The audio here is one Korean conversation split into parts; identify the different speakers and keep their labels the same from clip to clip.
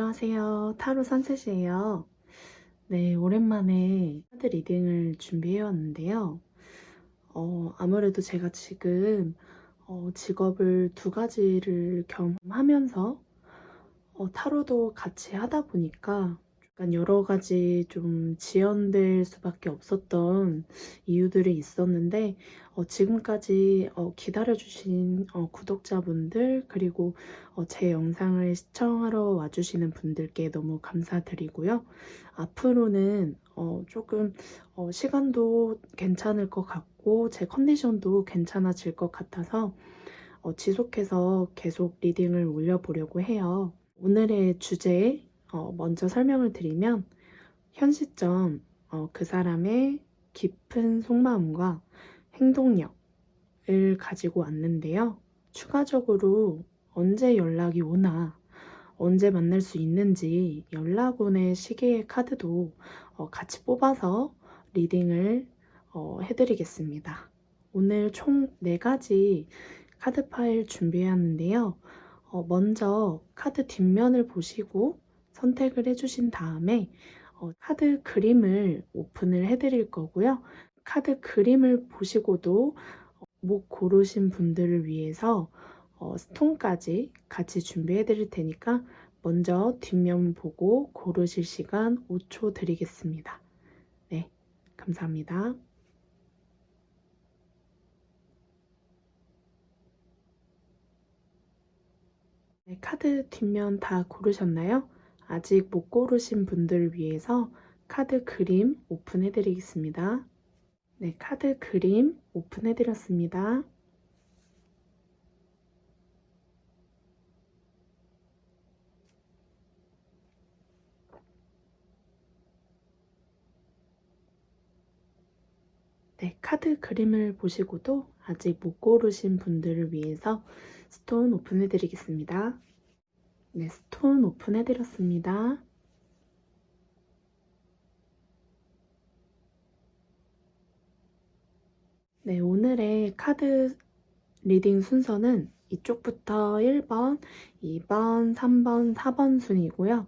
Speaker 1: 안녕하세요. 타로 선셋이에요. 네, 오랜만에 카드 리딩을 준비해 왔는데요. 아무래도 제가 지금 직업을 두 가지를 겸하면서 타로도 같이 하다 보니까 약간 여러 가지 좀 지연될 수밖에 없었던 이유들이 있었는데 지금까지 기다려주신 구독자분들 그리고 제 영상을 시청하러 와주시는 분들께 너무 감사드리고요. 앞으로는 조금 시간도 괜찮을 것 같고 제 컨디션도 괜찮아질 것 같아서 지속해서 계속 리딩을 올려보려고 해요. 오늘의 주제에 먼저 설명을 드리면 현 시점 그 사람의 깊은 속마음과 행동력을 가지고 왔는데요. 추가적으로 언제 연락이 오나 언제 만날 수 있는지 연락 오는 시기의 카드도 같이 뽑아서 리딩을 해드리겠습니다. 오늘 총 4가지 카드 파일 준비했는데요. 먼저 카드 뒷면을 보시고 선택을 해주신 다음에 카드 그림을 오픈을 해드릴 거고요. 카드 그림을 보시고도 못 고르신 분들을 위해서 스톤까지 같이 준비해 드릴 테니까 먼저 뒷면 보고 고르실 시간 5초 드리겠습니다. 네, 감사합니다. 네, 카드 뒷면 다 고르셨나요? 아직 못 고르신 분들을 위해서 카드 그림 오픈해 드리겠습니다. 네, 카드 그림 오픈해 드렸습니다. 네, 카드 그림을 보시고도 아직 못 고르신 분들을 위해서 스톤 오픈해 드리겠습니다. 네, 스톤 오픈해 드렸습니다. 네, 오늘의 카드 리딩 순서는 이쪽부터 1번, 2번, 3번, 4번 순이고요.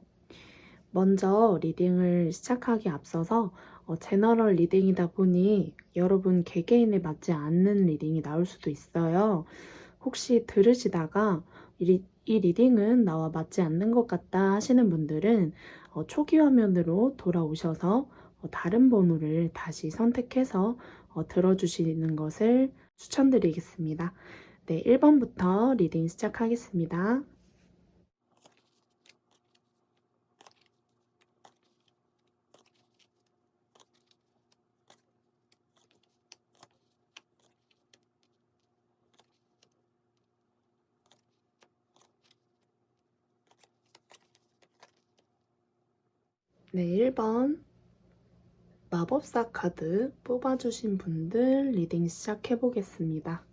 Speaker 1: 먼저 리딩을 시작하기 앞서서 제너럴 리딩이다 보니 여러분 개개인에 맞지 않는 리딩이 나올 수도 있어요. 혹시 들으시다가 이 리딩은 나와 맞지 않는 것 같다 하시는 분들은 초기 화면으로 돌아오셔서 다른 번호를 다시 선택해서 들어주시는 것을 추천드리겠습니다. 네, 1번부터 리딩 시작하겠습니다. 네, 1번 마법사 카드 뽑아주신 분들 리딩 시작해보겠습니다.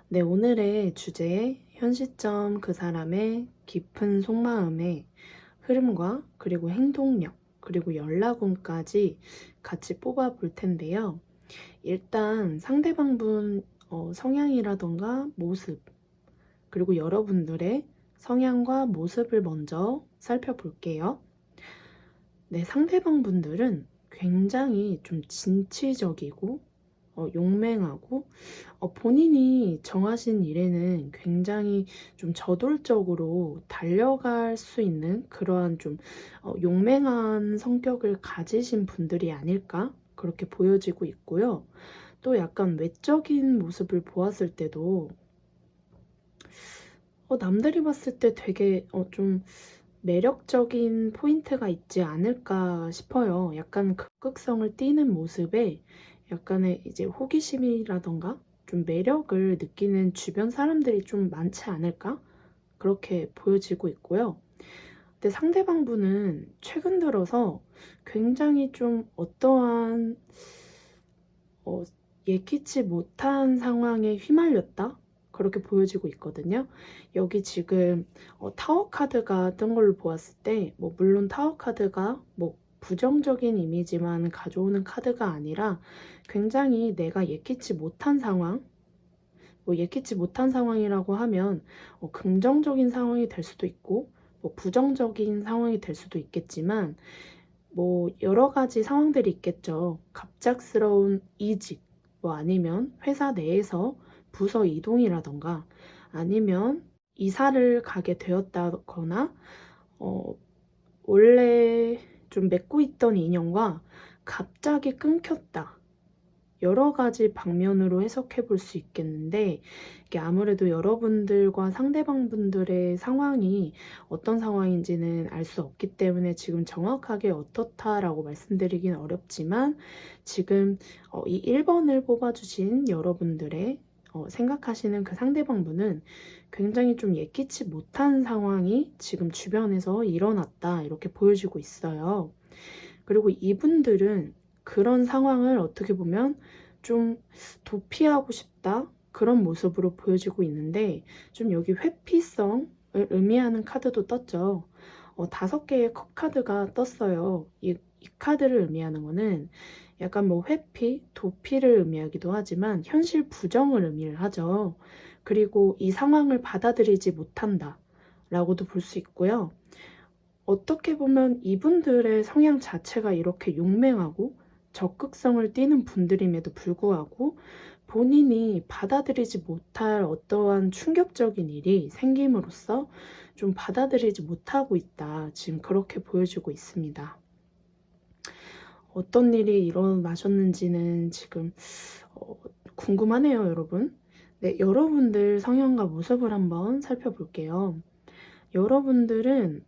Speaker 1: 네, 오늘의 주제, 현 시점 그 사람의 깊은 속마음의 흐름과 그리고 행동력, 그리고 연락운까지 같이 뽑아볼 텐데요. 일단 상대방분 성향이라던가 모습, 그리고 여러분들의 성향과 모습을 먼저 살펴볼게요. 네, 상대방 분들은 굉장히 좀 진취적이고 용맹하고 본인이 정하신 일에는 굉장히 좀 저돌적으로 달려갈 수 있는 그러한 좀 용맹한 성격을 가지신 분들이 아닐까 그렇게 보여지고 있고요. 또 약간 외적인 모습을 보았을 때도 남들이 봤을 때 되게 좀 매력적인 포인트가 있지 않을까 싶어요. 약간 극극성을 띠는 모습에 약간의 이제 호기심이라던가 좀 매력을 느끼는 주변 사람들이 좀 많지 않을까? 그렇게 보여지고 있고요. 근데 상대방 분은 최근 들어서 굉장히 좀 어떠한 예기치 못한 상황에 휘말렸다? 그렇게 보여지고 있거든요. 여기 지금 타워 카드가 뜬 걸로 보았을 때 물론 타워 카드가 부정적인 이미지만 가져오는 카드가 아니라 굉장히 내가 예기치 못한 상황, 예기치 못한 상황이라고 하면 긍정적인 상황이 될 수도 있고 뭐 부정적인 상황이 될 수도 있겠지만 뭐 여러 가지 상황들이 있겠죠. 갑작스러운 이직, 뭐 아니면 회사 내에서 부서 이동이라던가 아니면 이사를 가게 되었다거나 원래 좀 맺고 있던 인연과 갑자기 끊겼다. 여러 가지 방면으로 해석해 볼 수 있겠는데 이게 아무래도 여러분들과 상대방분들의 상황이 어떤 상황인지는 알 수 없기 때문에 지금 정확하게 어떻다라고 말씀드리긴 어렵지만 지금 이 1번을 뽑아주신 여러분들의 생각하시는 그 상대방분은 굉장히 좀 예기치 못한 상황이 지금 주변에서 일어났다 이렇게 보여지고 있어요. 그리고 이분들은 그런 상황을 어떻게 보면 좀 도피하고 싶다 그런 모습으로 보여지고 있는데 좀 여기 회피성을 의미하는 카드도 떴죠. 5개의 컵 카드가 떴어요. 이 카드를 의미하는 거는 약간 뭐 회피, 도피를 의미하기도 하지만 현실 부정을 의미를 하죠. 그리고 이 상황을 받아들이지 못한다 라고도 볼 수 있고요. 어떻게 보면 이분들의 성향 자체가 이렇게 용맹하고 적극성을 띠는 분들임에도 불구하고 본인이 받아들이지 못할 어떠한 충격적인 일이 생김으로써 좀 받아들이지 못하고 있다. 지금 그렇게 보여지고 있습니다. 어떤 일이 일어나셨는지는 지금 궁금하네요, 여러분. 네, 여러분들 성향과 모습을 한번 살펴볼게요. 여러분들은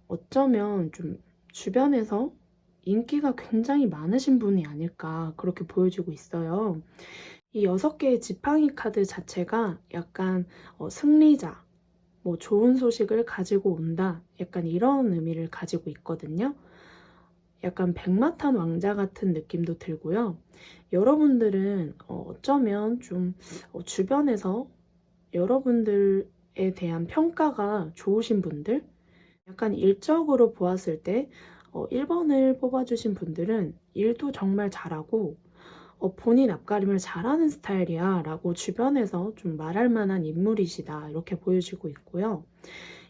Speaker 1: 어쩌면 좀 주변에서 인기가 굉장히 많으신 분이 아닐까 그렇게 보여지고 있어요. 이 6개의 지팡이 카드 자체가 약간 승리자, 뭐 좋은 소식을 가지고 온다 약간 이런 의미를 가지고 있거든요. 약간 백마탄 왕자 같은 느낌도 들고요. 여러분들은 어쩌면 좀 주변에서 여러분들에 대한 평가가 좋으신 분들, 약간 일적으로 보았을 때 1번을 뽑아주신 분들은 일도 정말 잘하고 본인 앞가림을 잘하는 스타일이야 라고 주변에서 좀 말할 만한 인물이시다 이렇게 보여지고 있고요.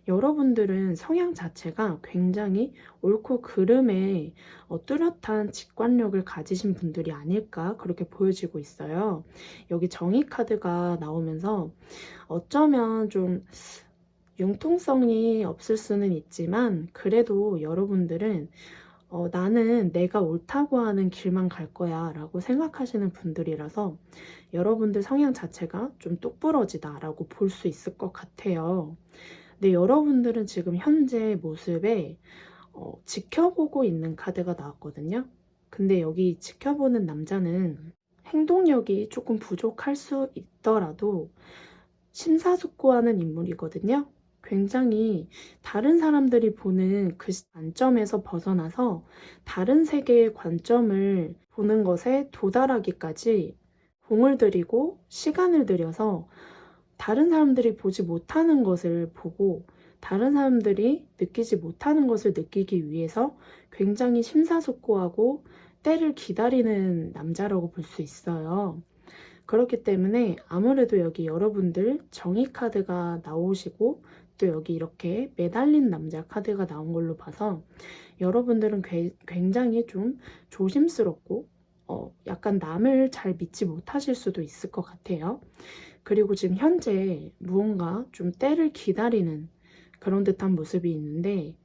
Speaker 1: 여러분들은 성향 자체가 굉장히 옳고 그름에 뚜렷한 직관력을 가지신 분들이 아닐까 그렇게 보여지고 있어요. 여기 정의 카드가 나오면서 어쩌면 좀 융통성이 없을 수는 있지만 그래도 여러분들은 나는 내가 옳다고 하는 길만 갈 거야 라고 생각하시는 분들이라서 여러분들 성향 자체가 좀 똑부러지다 라고 볼 수 있을 것 같아요. 근데 여러분들은 지금 현재 모습에 지켜보고 있는 카드가 나왔거든요. 근데 여기 지켜보는 남자는 행동력이 조금 부족할 수 있더라도 심사숙고하는 인물이거든요. 굉장히 다른 사람들이 보는 그 관점에서 벗어나서 다른 세계의 관점을 보는 것에 도달하기까지 공을 들이고 시간을 들여서 다른 사람들이 보지 못하는 것을 보고 다른 사람들이 느끼지 못하는 것을 느끼기 위해서 굉장히 심사숙고하고 때를 기다리는 남자라고 볼 수 있어요. 그렇기 때문에 아무래도 여기 여러분들 정의 카드가 나오시고 또 여기 이렇게 매달린 남자 카드가 나온 걸로 봐서 여러분들은 굉장히 좀 조심스럽고 약간 남을 잘 믿지 못하실 수도 있을 것 같아요. 그리고 지금 현재 무언가 좀 때를 기다리는 그런 듯한 모습이 있는데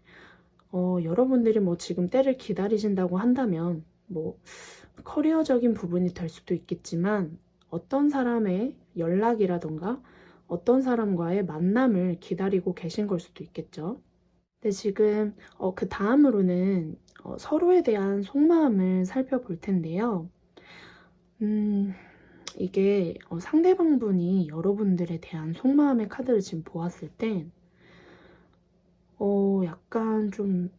Speaker 1: 여러분들이 뭐 지금 때를 기다리신다고 한다면 뭐 커리어적인 부분이 될 수도 있겠지만 어떤 사람의 연락이라던가 어떤 사람과의 만남을 기다리고 계신 걸 수도 있겠죠. 근데 지금 그 다음으로는 서로에 대한 속마음을 살펴볼 텐데요. 이게 상대방분이 여러분들에 대한 속마음의 카드를 지금 보았을 때 약간 좀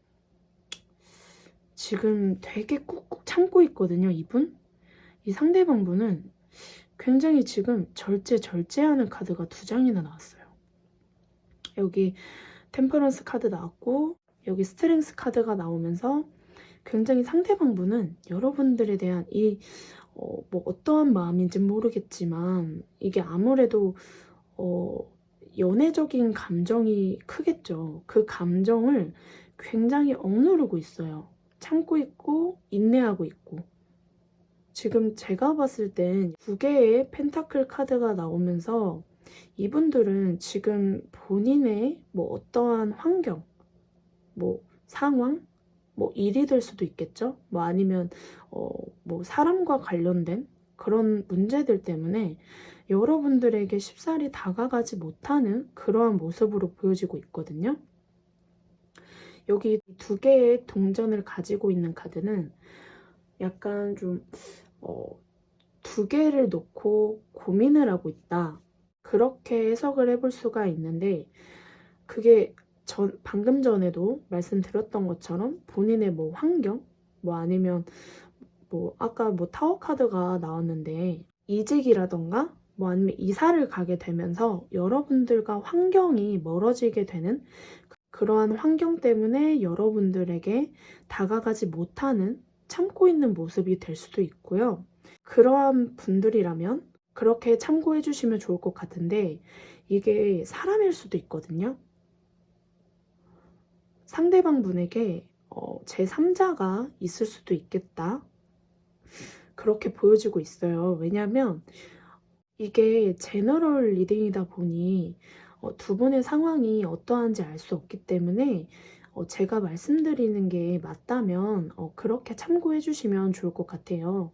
Speaker 1: 지금 되게 꾹꾹 참고 있거든요, 이분. 이 상대방분은 굉장히 지금 절제하는 카드가 2장이나 나왔어요. 여기 템퍼런스 카드 나왔고 여기 스트렝스 카드가 나오면서 굉장히 상대방분은 여러분들에 대한 뭐 어떠한 마음인지 모르겠지만 이게 아무래도 연애적인 감정이 크겠죠. 그 감정을 굉장히 억누르고 있어요. 참고 있고 인내하고 있고. 지금 제가 봤을 땐 두 개의 펜타클 카드가 나오면서 이분들은 지금 본인의 뭐 어떠한 환경, 뭐 상황, 뭐 일이 될 수도 있겠죠. 뭐 아니면 뭐 사람과 관련된 그런 문제들 때문에 여러분들에게 쉽사리 다가가지 못하는 그러한 모습으로 보여지고 있거든요. 여기 두 개의 동전을 가지고 있는 카드는 약간 좀 두 개를 놓고 고민을 하고 있다. 그렇게 해석을 해볼 수가 있는데 그게 방금 전에도 말씀드렸던 것처럼 본인의 뭐 환경, 뭐 아니면 뭐 아까 뭐 타워 카드가 나왔는데 이직이라던가 뭐 아니면 이사를 가게 되면서 여러분들과 환경이 멀어지게 되는 그러한 환경 때문에 여러분들에게 다가가지 못하는 참고 있는 모습이 될 수도 있고요. 그러한 분들이라면 그렇게 참고해 주시면 좋을 것 같은데 이게 사람일 수도 있거든요. 상대방 분에게 제3자가 있을 수도 있겠다. 그렇게 보여지고 있어요. 왜냐하면 이게 제너럴 리딩이다 보니 두 분의 상황이 어떠한지 알 수 없기 때문에 제가 말씀드리는 게 맞다면 그렇게 참고해 주시면 좋을 것 같아요.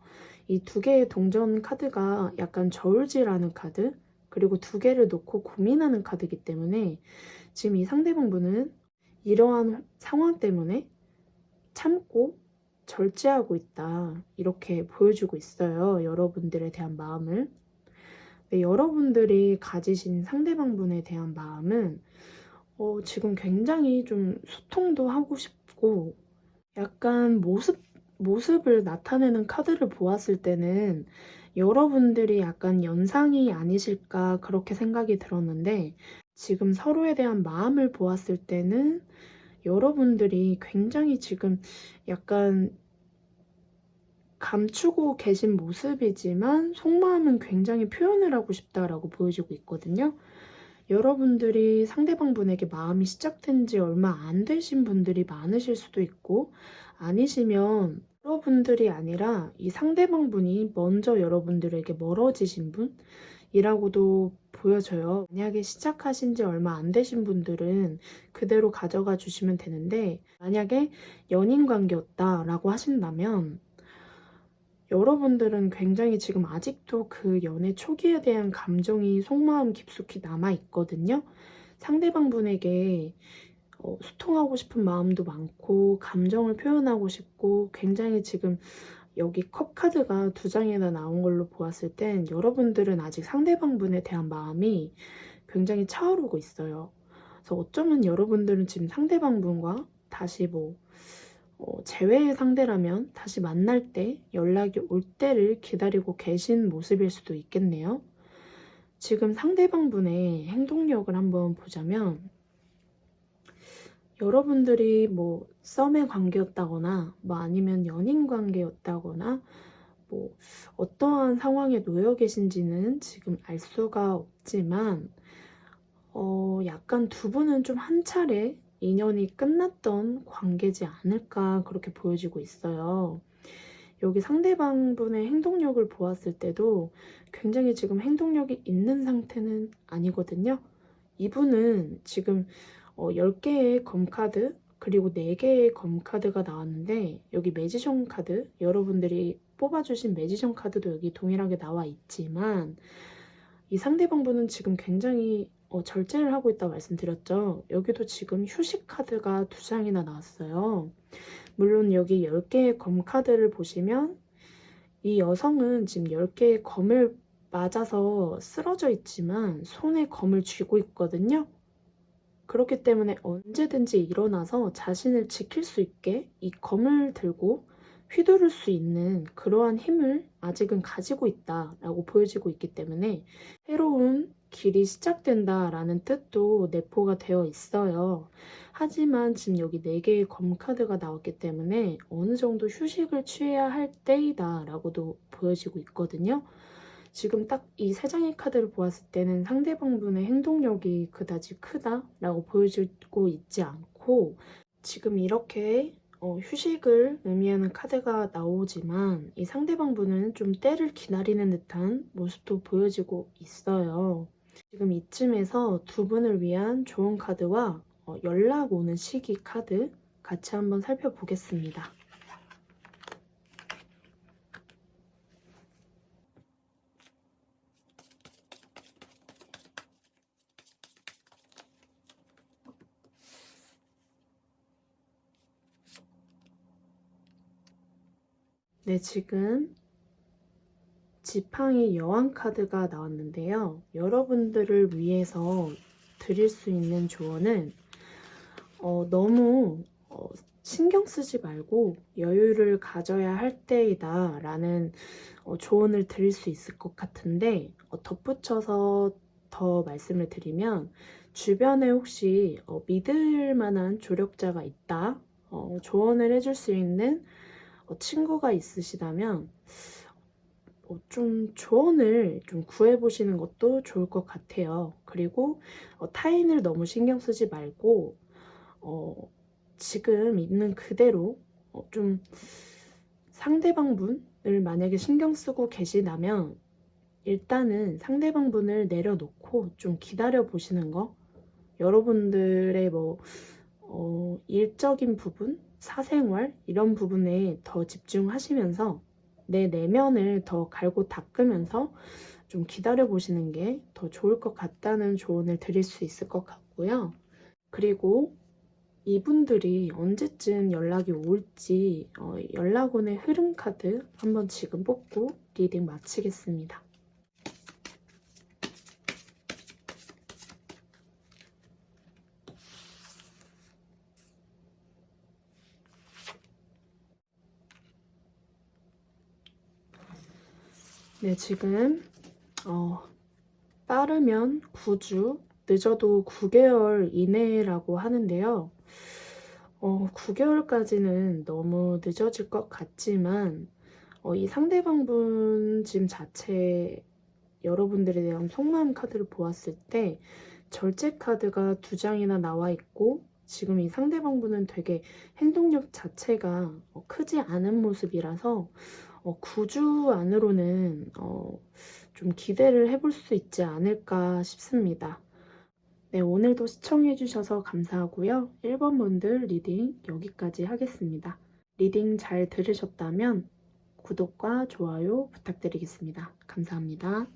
Speaker 1: 이 두 개의 동전 카드가 약간 저울질하는 카드, 그리고 두 개를 놓고 고민하는 카드이기 때문에 지금 이 상대방 분은 이러한 상황 때문에 참고 절제하고 있다. 이렇게 보여주고 있어요. 여러분들에 대한 마음을. 네, 여러분들이 가지신 상대방분에 대한 마음은 지금 굉장히 좀 소통도 하고 싶고 약간 모습을 나타내는 카드를 보았을 때는 여러분들이 약간 연상이 아니실까 그렇게 생각이 들었는데 지금 서로에 대한 마음을 보았을 때는 여러분들이 굉장히 지금 약간 감추고 계신 모습이지만 속마음은 굉장히 표현을 하고 싶다라고 보여지고 있거든요. 여러분들이 상대방 분에게 마음이 시작된 지 얼마 안 되신 분들이 많으실 수도 있고 아니시면 여러분들이 아니라 이 상대방 분이 먼저 여러분들에게 멀어지신 분이라고도 보여져요. 만약에 시작하신 지 얼마 안 되신 분들은 그대로 가져가 주시면 되는데 만약에 연인 관계였다라고 하신다면 여러분들은 굉장히 지금 아직도 그 연애 초기에 대한 감정이 속마음 깊숙이 남아있거든요. 상대방 분에게 소통하고 싶은 마음도 많고 감정을 표현하고 싶고 굉장히 지금 여기 컵 카드가 두 장이나 나온 걸로 보았을 땐 여러분들은 아직 상대방 분에 대한 마음이 굉장히 차오르고 있어요. 그래서 어쩌면 여러분들은 지금 상대방 분과 다시 뭐 재회의 상대라면 다시 만날 때 연락이 올 때를 기다리고 계신 모습일 수도 있겠네요. 지금 상대방 분의 행동력을 한번 보자면 여러분들이 뭐 썸의 관계였다거나 뭐 아니면 연인 관계였다거나 뭐 어떠한 상황에 놓여 계신지는 지금 알 수가 없지만 약간 두 분은 좀 한 차례 인연이 끝났던 관계지 않을까 그렇게 보여지고 있어요. 여기 상대방 분의 행동력을 보았을 때도 굉장히 지금 행동력이 있는 상태는 아니거든요. 이분은 지금 10개의 검카드 그리고 4개의 검카드가 나왔는데 여기 매지션 카드 여러분들이 뽑아주신 매지션 카드도 여기 동일하게 나와 있지만 이 상대방 분은 지금 굉장히 절제를 하고 있다고 말씀드렸죠. 여기도 지금 휴식 카드가 2장이나 나왔어요. 물론 여기 10개의 검 카드를 보시면 이 여성은 지금 10개의 검을 맞아서 쓰러져 있지만 손에 검을 쥐고 있거든요. 그렇기 때문에 언제든지 일어나서 자신을 지킬 수 있게 이 검을 들고 휘두를 수 있는 그러한 힘을 아직은 가지고 있다라고 보여지고 있기 때문에 새로운 길이 시작된다라는 뜻도 내포가 되어 있어요. 하지만 지금 여기 4개의 검카드가 나왔기 때문에 어느 정도 휴식을 취해야 할 때이다라고도 보여지고 있거든요. 지금 딱 이 세 장의 카드를 보았을 때는 상대방분의 행동력이 그다지 크다라고 보여지고 있지 않고 지금 이렇게 휴식을 의미하는 카드가 나오지만 이 상대방분은 좀 때를 기다리는 듯한 모습도 보여지고 있어요. 지금 이쯤에서 두 분을 위한 좋은 카드와 연락 오는 시기 카드 같이 한번 살펴보겠습니다. 네, 지금 지팡이 여왕 카드가 나왔는데요. 여러분들을 위해서 드릴 수 있는 조언은 너무 신경 쓰지 말고 여유를 가져야 할 때이다 라는 조언을 드릴 수 있을 것 같은데 덧붙여서 더 말씀을 드리면 주변에 혹시 믿을 만한 조력자가 있다, 조언을 해줄 수 있는 친구가 있으시다면 좀 조언을 좀 구해보시는 것도 좋을 것 같아요. 그리고 타인을 너무 신경 쓰지 말고 지금 있는 그대로 좀 상대방분을 만약에 신경 쓰고 계시다면 일단은 상대방분을 내려놓고 좀 기다려 보시는 거, 여러분들의 일적인 부분, 사생활 이런 부분에 더 집중하시면서 내 내면을 더 갈고 닦으면서 좀 기다려 보시는 게 더 좋을 것 같다는 조언을 드릴 수 있을 것 같고요. 그리고 이분들이 언제쯤 연락이 올지 연락원의 흐름 카드 한번 지금 뽑고 리딩 마치겠습니다. 네, 지금 빠르면 9주, 늦어도 9개월 이내라고 하는데요. 9개월까지는 너무 늦어질 것 같지만 이 상대방분 지금 자체 여러분들에 대한 속마음 카드를 보았을 때 절제 카드가 2장이나 나와 있고 지금 이 상대방분은 되게 행동력 자체가 크지 않은 모습이라서 9주 안으로는 좀 기대를 해볼 수 있지 않을까 싶습니다. 네, 오늘도 시청해주셔서 감사하고요. 1번 분들 리딩 여기까지 하겠습니다. 리딩 잘 들으셨다면 구독과 좋아요 부탁드리겠습니다. 감사합니다.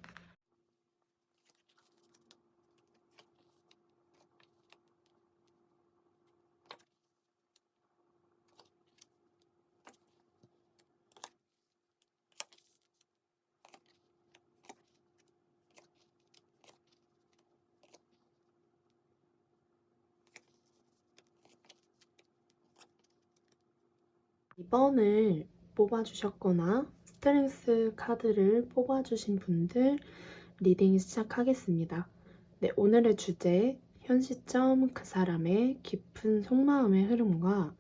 Speaker 1: 이번을 뽑아주셨거나 스트렝스 카드를 뽑아주신 분들 리딩 시작하겠습니다. 네, 오늘의 주제, 현 시점 그 사람의 깊은 속마음의 흐름과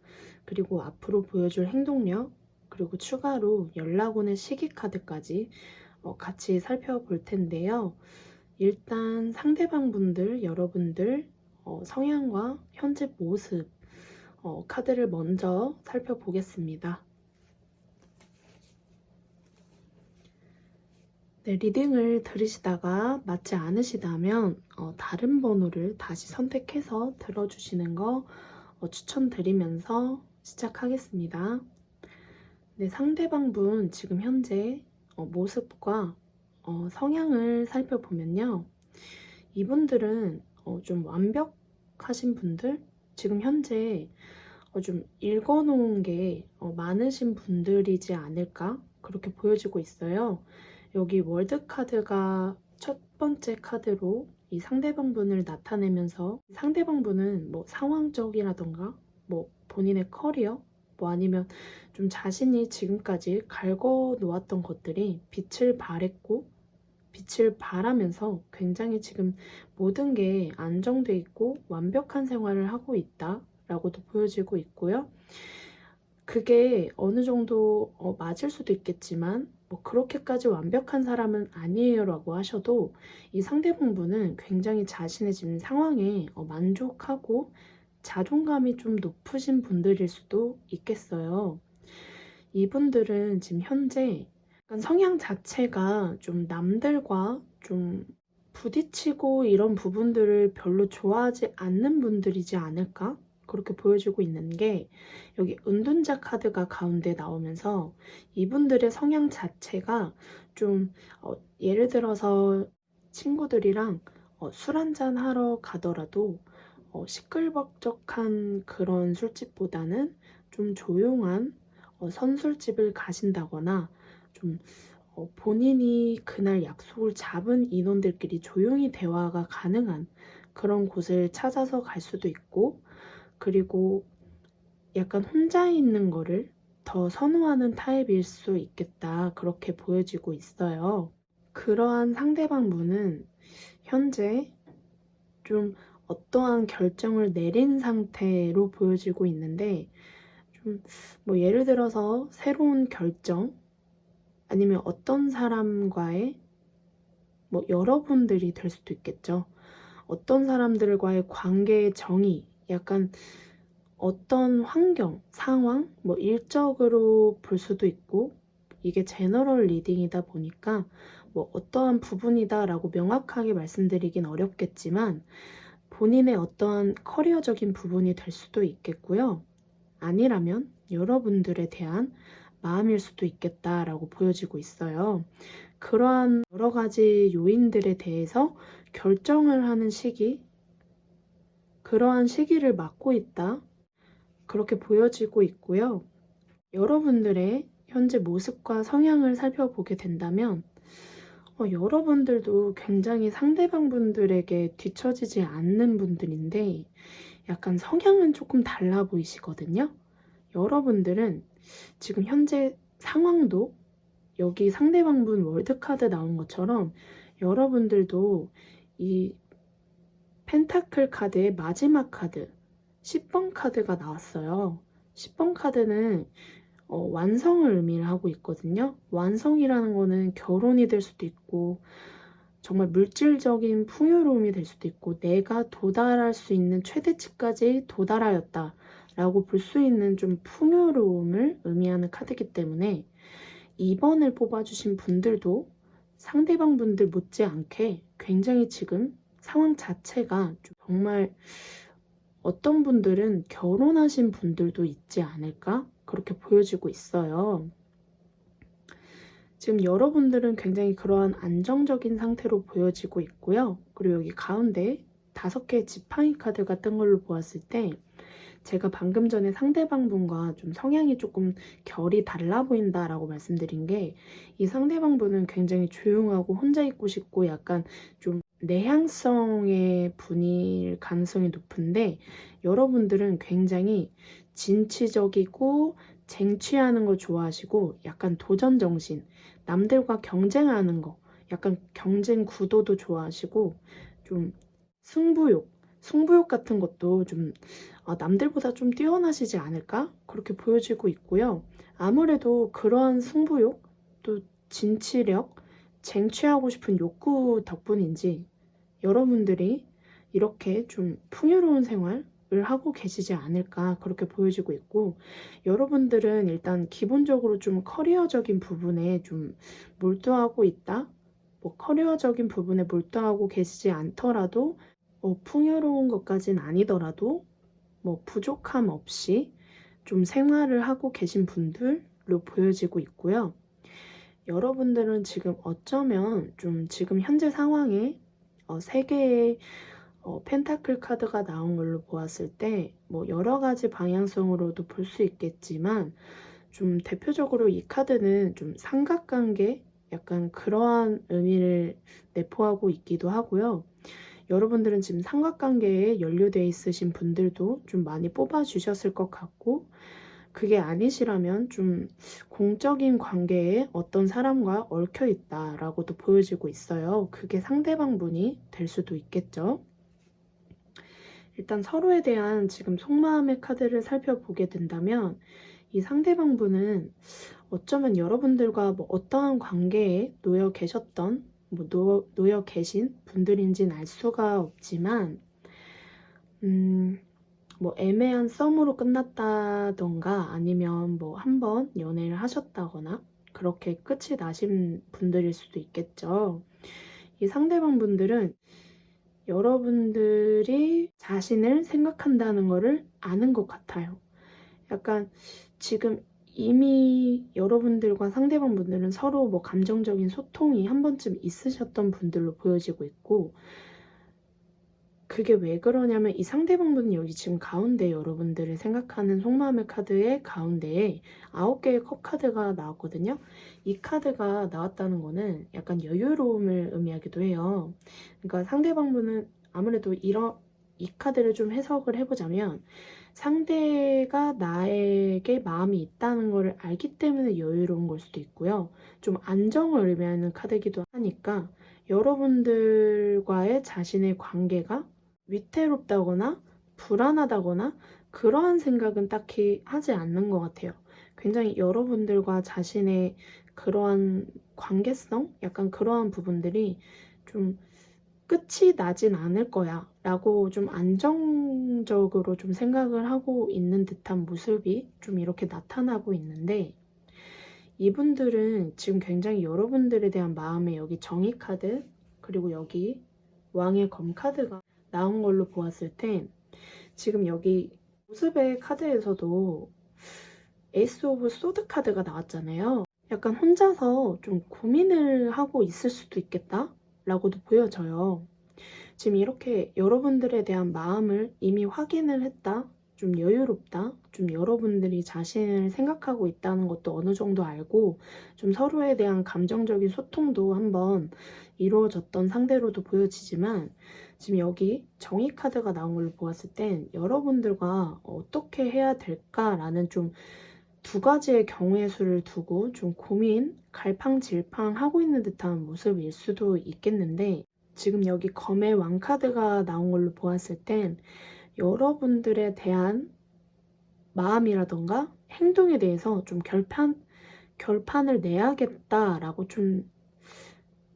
Speaker 1: 그리고 앞으로 보여줄 행동력, 그리고 추가로 연락 오는 시기 카드까지 같이 살펴볼 텐데요. 일단 상대방 분들, 여러분들 성향과 현재 모습 카드를 먼저 살펴보겠습니다. 네, 리딩을 들으시다가 맞지 않으시다면 다른 번호를 다시 선택해서 들어주시는 거 추천드리면서 시작하겠습니다. 네, 상대방 분 지금 현재 모습과 성향을 살펴보면요. 이분들은 좀 완벽하신 분들, 지금 현재 좀 읽어놓은 게 많으신 분들이지 않을까 그렇게 보여지고 있어요. 여기 월드카드가 첫 번째 카드로 이 상대방분을 나타내면서 상대방분은 뭐 상황적이라던가 뭐 본인의 커리어 뭐 아니면 좀 자신이 지금까지 갈궈 놓았던 것들이 빛을 발했고 빛을 발하면서 굉장히 지금 모든 게 안정돼 있고 완벽한 생활을 하고 있다 라고도 보여지고 있고요. 그게 어느 정도 맞을 수도 있겠지만 뭐 그렇게까지 완벽한 사람은 아니에요라고 하셔도 이 상대방분은 굉장히 자신의 지금 상황에 만족하고 자존감이 좀 높으신 분들일 수도 있겠어요. 이분들은 지금 현재 약간 성향 자체가 좀 남들과 좀 부딪히고 이런 부분들을 별로 좋아하지 않는 분들이지 않을까? 그렇게 보여지고 있는 게 여기 은둔자 카드가 가운데 나오면서 이분들의 성향 자체가 좀 예를 들어서 친구들이랑 술 한잔 하러 가더라도 시끌벅적한 그런 술집보다는 좀 조용한 선술집을 가신다거나 좀 본인이 그날 약속을 잡은 인원들끼리 조용히 대화가 가능한 그런 곳을 찾아서 갈 수도 있고, 그리고 약간 혼자 있는 거를 더 선호하는 타입일 수 있겠다. 그렇게 보여지고 있어요. 그러한 상대방 분은 현재 좀 어떠한 결정을 내린 상태로 보여지고 있는데, 좀 뭐 예를 들어서 새로운 결정, 아니면 어떤 사람과의 뭐 여러분들이 될 수도 있겠죠. 어떤 사람들과의 관계의 정의, 약간 어떤 환경, 상황, 뭐 일적으로 볼 수도 있고, 이게 제너럴 리딩이다 보니까 뭐 어떠한 부분이다라고 명확하게 말씀드리긴 어렵겠지만 본인의 어떠한 커리어적인 부분이 될 수도 있겠고요. 아니라면 여러분들에 대한 마음일 수도 있겠다라고 보여지고 있어요. 그러한 여러 가지 요인들에 대해서 결정을 하는 시기, 그러한 시기를 맞고 있다. 그렇게 보여지고 있고요. 여러분들의 현재 모습과 성향을 살펴보게 된다면 여러분들도 굉장히 상대방 분들에게 뒤처지지 않는 분들인데 약간 성향은 조금 달라 보이시거든요. 여러분들은 지금 현재 상황도 여기 상대방 분 월드카드 나온 것처럼 여러분들도 이 펜타클 카드의 마지막 카드 10번 카드가 나왔어요. 10번 카드는 완성을 의미를 하고 있거든요. 완성이라는 거는 결혼이 될 수도 있고 정말 물질적인 풍요로움이 될 수도 있고 내가 도달할 수 있는 최대치까지 도달하였다 라고 볼 수 있는 좀 풍요로움을 의미하는 카드이기 때문에 2번을 뽑아주신 분들도 상대방 분들 못지않게 굉장히 지금 상황 자체가 좀 정말 어떤 분들은 결혼하신 분들도 있지 않을까? 그렇게 보여지고 있어요. 지금 여러분들은 굉장히 그러한 안정적인 상태로 보여지고 있고요. 그리고 여기 가운데 5개의 지팡이 카드가 뜬 걸로 보았을 때 제가 방금 전에 상대방 분과 좀 성향이 조금 결이 달라 보인다라고 말씀드린 게 이 상대방 분은 굉장히 조용하고 혼자 있고 싶고 약간 좀 내향성의 분일 가능성이 높은데 여러분들은 굉장히 진취적이고 쟁취하는 걸 좋아하시고 약간 도전 정신, 남들과 경쟁하는 거, 약간 경쟁 구도도 좋아하시고 좀 승부욕 같은 것도 좀 남들보다 좀 뛰어나시지 않을까? 그렇게 보여지고 있고요. 아무래도 그러한 승부욕, 또 진취력, 쟁취하고 싶은 욕구 덕분인지 여러분들이 이렇게 좀 풍요로운 생활을 하고 계시지 않을까 그렇게 보여지고 있고 여러분들은 일단 기본적으로 좀 커리어적인 부분에 좀 몰두하고 있다? 뭐 커리어적인 부분에 몰두하고 계시지 않더라도 풍요로운 것까진 아니더라도 뭐 부족함 없이 좀 생활을 하고 계신 분들로 보여지고 있고요. 여러분들은 지금 어쩌면 좀 지금 현재 상황에 3개의 펜타클 카드가 나온 걸로 보았을 때 뭐 여러 가지 방향성으로도 볼 수 있겠지만 좀 대표적으로 이 카드는 좀 삼각관계 약간 그러한 의미를 내포하고 있기도 하고요. 여러분들은 지금 삼각관계에 연루되어 있으신 분들도 좀 많이 뽑아주셨을 것 같고 그게 아니시라면 좀 공적인 관계에 어떤 사람과 얽혀 있다라고도 보여지고 있어요. 그게 상대방 분이 될 수도 있겠죠. 일단 서로에 대한 지금 속마음의 카드를 살펴보게 된다면 이 상대방 분은 어쩌면 여러분들과 뭐 어떠한 관계에 놓여 계셨던, 뭐 놓여 계신 분들인지는 알 수가 없지만, 뭐 애매한 썸으로 끝났다던가 아니면 뭐 한 번 연애를 하셨다거나 그렇게 끝이 나신 분들일 수도 있겠죠. 이 상대방 분들은 여러분들이 자신을 생각한다는 거를 아는 것 같아요. 약간 지금 이미 여러분들과 상대방 분들은 서로 뭐 감정적인 소통이 한 번쯤 있으셨던 분들로 보여지고 있고, 그게 왜 그러냐면 이 상대방 분은 여기 지금 가운데 여러분들을 생각하는 속마음의 카드의 가운데에 9개의 컵 카드가 나왔거든요. 이 카드가 나왔다는 거는 약간 여유로움을 의미하기도 해요. 그러니까 상대방 분은 아무래도 이 카드를 좀 해석을 해보자면 상대가 나에게 마음이 있다는 것을 알기 때문에 여유로운 걸 수도 있고요. 좀 안정을 의미하는 카드이기도 하니까 여러분들과의 자신의 관계가 위태롭다거나 불안하다거나 그러한 생각은 딱히 하지 않는 것 같아요. 굉장히 여러분들과 자신의 그러한 관계성? 약간 그러한 부분들이 좀 끝이 나진 않을 거야 라고 좀 안정적으로 좀 생각을 하고 있는 듯한 모습이 좀 이렇게 나타나고 있는데, 이분들은 지금 굉장히 여러분들에 대한 마음에 여기 정의 카드 그리고 여기 왕의 검 카드가 나온 걸로 보았을 때 지금 여기 모습의 카드에서도 에이스 오브 소드 카드가 나왔잖아요. 약간 혼자서 좀 고민을 하고 있을 수도 있겠다 라고도 보여져요. 지금 이렇게 여러분들에 대한 마음을 이미 확인을 했다, 좀 여유롭다, 좀 여러분들이 자신을 생각하고 있다는 것도 어느 정도 알고 좀 서로에 대한 감정적인 소통도 한번 이루어졌던 상대로도 보여지지만, 지금 여기 정의 카드가 나온 걸로 보았을 땐 여러분들과 어떻게 해야 될까라는 좀 두 가지의 경우의 수를 두고 좀 고민, 갈팡질팡 하고 있는 듯한 모습일 수도 있겠는데, 지금 여기 검의 왕 카드가 나온 걸로 보았을 땐 여러분들에 대한 마음이라던가 행동에 대해서 좀 결판을 내야겠다라고 좀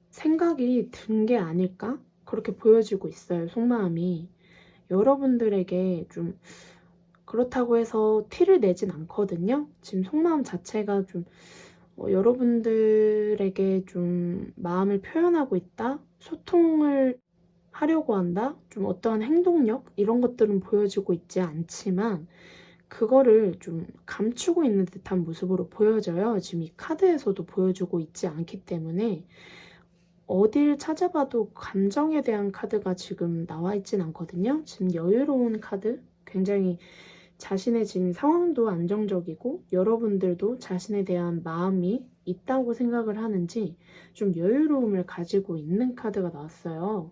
Speaker 1: 생각이 든 게 아닐까? 그렇게 보여지고 있어요, 속마음이. 여러분들에게 좀 그렇다고 해서 티를 내진 않거든요. 지금 속마음 자체가 좀 여러분들에게 좀 마음을 표현하고 있다, 소통을 하려고 한다, 좀 어떠한 행동력 이런 것들은 보여지고 있지 않지만 그거를 좀 감추고 있는 듯한 모습으로 보여져요. 지금 이 카드에서도 보여주고 있지 않기 때문에 어딜 찾아봐도 감정에 대한 카드가 지금 나와 있진 않거든요. 지금 여유로운 카드, 굉장히 자신의 지금 상황도 안정적이고 여러분들도 자신에 대한 마음이 있다고 생각을 하는지 좀 여유로움을 가지고 있는 카드가 나왔어요.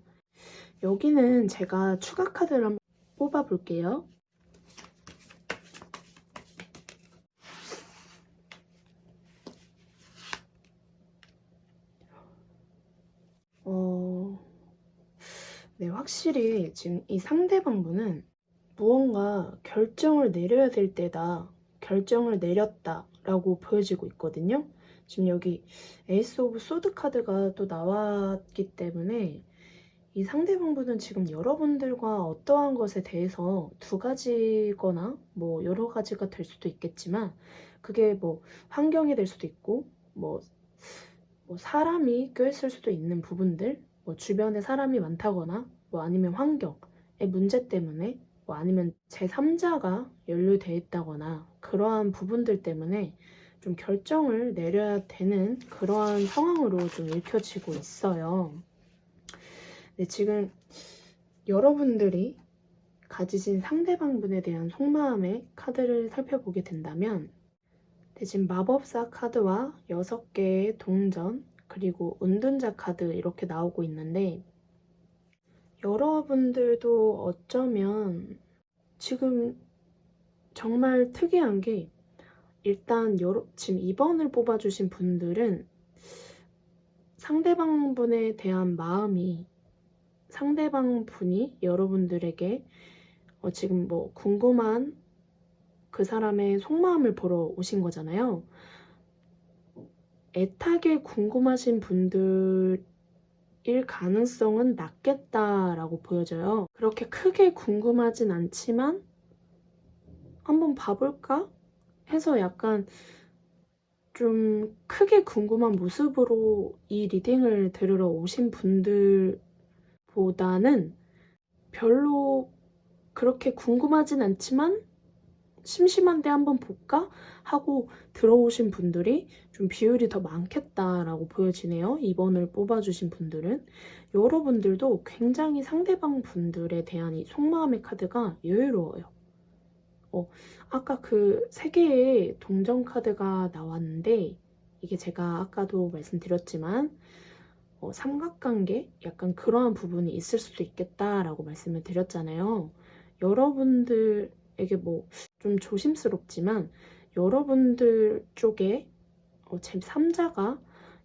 Speaker 1: 여기는 제가 추가 카드를 한번 뽑아 볼게요. 네, 확실히 지금 이 상대방분은 무언가 결정을 내려야 될 때다, 결정을 내렸다 라고 보여지고 있거든요. 지금 여기 에이스 오브 소드 카드가 또 나왔기 때문에 이 상대방분은 지금 여러분들과 어떠한 것에 대해서 두 가지거나 뭐 여러 가지가 될 수도 있겠지만, 그게 뭐 환경이 될 수도 있고 뭐 사람이 껴있을 수도 있는 부분들, 뭐 주변에 사람이 많다거나 뭐 아니면 환경의 문제 때문에 뭐 아니면 제3자가 연루돼 있다거나 그러한 부분들 때문에 좀 결정을 내려야 되는 그러한 상황으로 좀 읽혀지고 있어요. 네, 지금 여러분들이 가지신 상대방분에 대한 속마음의 카드를 살펴보게 된다면, 지금 마법사 카드와 6개의 동전 그리고 은둔자 카드 이렇게 나오고 있는데, 여러분들도 어쩌면 지금 정말 특이한 게, 일단 지금 2번을 뽑아주신 분들은 상대방 분에 대한 마음이, 상대방 분이 여러분들에게 지금 뭐 궁금한 그 사람의 속마음을 보러 오신 거잖아요. 애타게 궁금하신 분들일 가능성은 낮겠다라고 보여져요. 그렇게 크게 궁금하진 않지만 한번 봐볼까 해서 약간 좀 크게 궁금한 모습으로 이 리딩을 들으러 오신 분들보다는 별로 그렇게 궁금하진 않지만 심심한데 한번 볼까? 하고 들어오신 분들이 좀 비율이 더 많겠다라고 보여지네요. 2번을 뽑아주신 분들은. 여러분들도 굉장히 상대방 분들에 대한 이 속마음의 카드가 여유로워요. 아까 그 3개의 동전 카드가 나왔는데 이게 제가 아까도 말씀드렸지만 삼각관계? 약간 그러한 부분이 있을 수도 있겠다라고 말씀을 드렸잖아요. 여러분들에게 뭐 좀 조심스럽지만 여러분들 쪽에 제3자가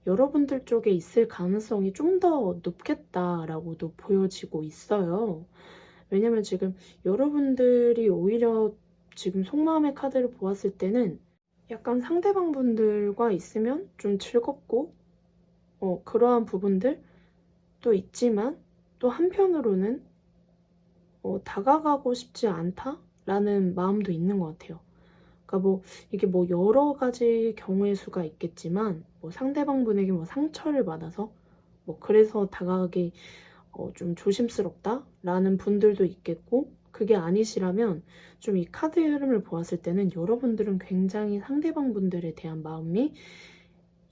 Speaker 1: 여러분들 쪽에 있을 가능성이 좀 더 높겠다라고도 보여지고 있어요. 왜냐면 지금 여러분들이 오히려 지금 속마음의 카드를 보았을 때는 약간 상대방 분들과 있으면 좀 즐겁고 그러한 부분들도 있지만 또 한편으로는 다가가고 싶지 않다라는 마음도 있는 것 같아요. 그러니까 뭐 이게 뭐 여러 가지 경우의 수가 있겠지만 뭐 상대방 분에게 뭐 상처를 받아서 뭐 그래서 다가가기 좀 조심스럽다라는 분들도 있겠고 그게 아니시라면 좀 이 카드의 흐름을 보았을 때는 여러분들은 굉장히 상대방 분들에 대한 마음이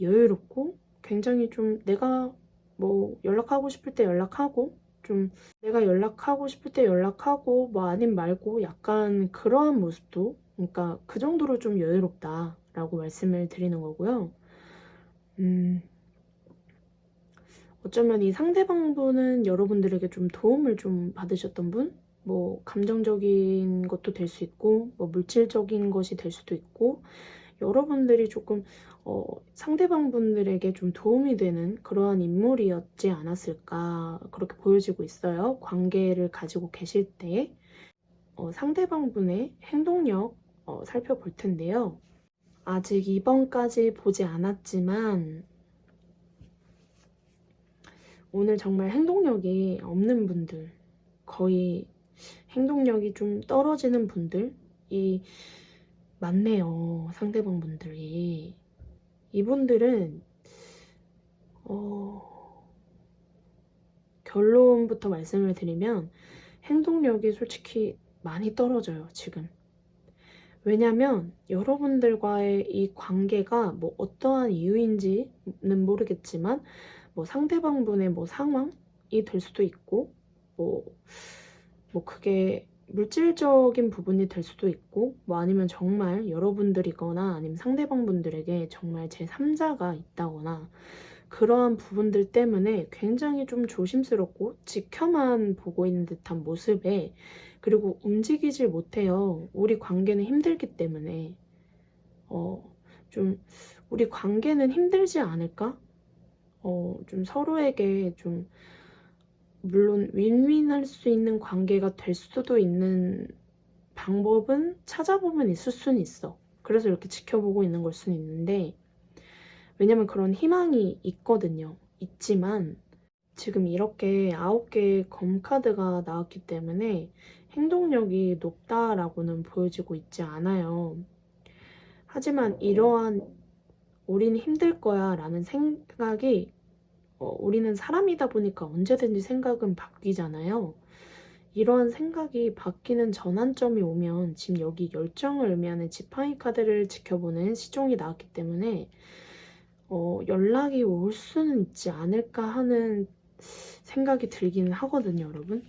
Speaker 1: 여유롭고 굉장히 좀 내가 뭐 연락하고 싶을 때 연락하고 좀 내가 연락하고 싶을 때 연락하고 뭐 아님 말고 약간 그러한 모습도 그러니까 그 정도로 좀 여유롭다라고 말씀을 드리는 거고요. 어쩌면 이 상대방분은 여러분들에게 좀 도움을 좀 받으셨던 분? 뭐 감정적인 것도 될 수 있고 뭐 물질적인 것이 될 수도 있고 여러분들이 조금 상대방분들에게 좀 도움이 되는 그러한 인물이었지 않았을까 그렇게 보여지고 있어요. 관계를 가지고 계실 때 상대방분의 행동력 살펴볼 텐데요. 아직 2번까지 보지 않았지만 오늘 정말 행동력이 없는 분들, 거의 행동력이 좀 떨어지는 분들이 많네요. 상대방 분들이. 이분들은 결론부터 말씀을 드리면 행동력이 솔직히 많이 떨어져요, 지금. 왜냐면 여러분들과의 이 관계가 뭐 어떠한 이유인지는 모르겠지만 뭐 상대방분의 뭐 상황이 될 수도 있고 뭐 그게 물질적인 부분이 될 수도 있고 뭐 아니면 정말 여러분들이거나 아니면 상대방분들에게 정말 제3자가 있다거나 그러한 부분들 때문에 굉장히 좀 조심스럽고 지켜만 보고 있는 듯한 모습에 그리고 움직이질 못해요. 우리 관계는 힘들기 때문에 좀 우리 관계는 힘들지 않을까? 좀 서로에게 좀 물론 윈윈할 수 있는 관계가 될 수도 있는 방법은 찾아보면 있을 수는 있어. 그래서 이렇게 지켜보고 있는 걸 수는 있는데 왜냐면 그런 희망이 있거든요. 있지만 지금 이렇게 9개의 검카드가 나왔기 때문에 행동력이 높다라고는 보여지고 있지 않아요. 하지만 이러한 우린 힘들 거야 라는 생각이 우리는 사람이다 보니까 언제든지 생각은 바뀌잖아요. 이러한 생각이 바뀌는 전환점이 오면 지금 여기 열정을 의미하는 지팡이 카드를 지켜보는 시종이 나왔기 때문에 연락이 올 수는 있지 않을까 하는 생각이 들기는 하거든요, 여러분.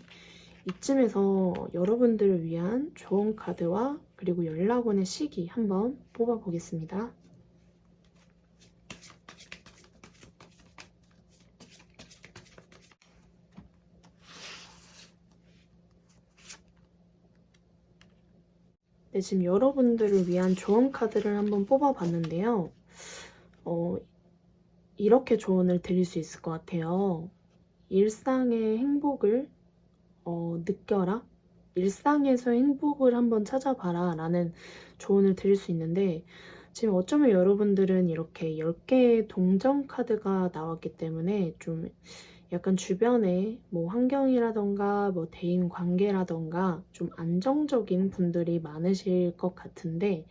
Speaker 1: 이쯤에서 여러분들을 위한 조언 카드와 그리고 연락 오는 시기 한번 뽑아보겠습니다. 네, 지금 여러분들을 위한 조언 카드를 한번 뽑아봤는데요. 이렇게 조언을 드릴 수 있을 것 같아요. 일상의 행복을 느껴라. 일상에서 행복을 한번 찾아봐라 라는 조언을 드릴 수 있는데 지금 어쩌면 여러분들은 이렇게 10개의 동전 카드가 나왔기 때문에 좀 약간 주변에 뭐 환경이라던가 뭐 대인 관계라던가 좀 안정적인 분들이 많으실 것 같은데,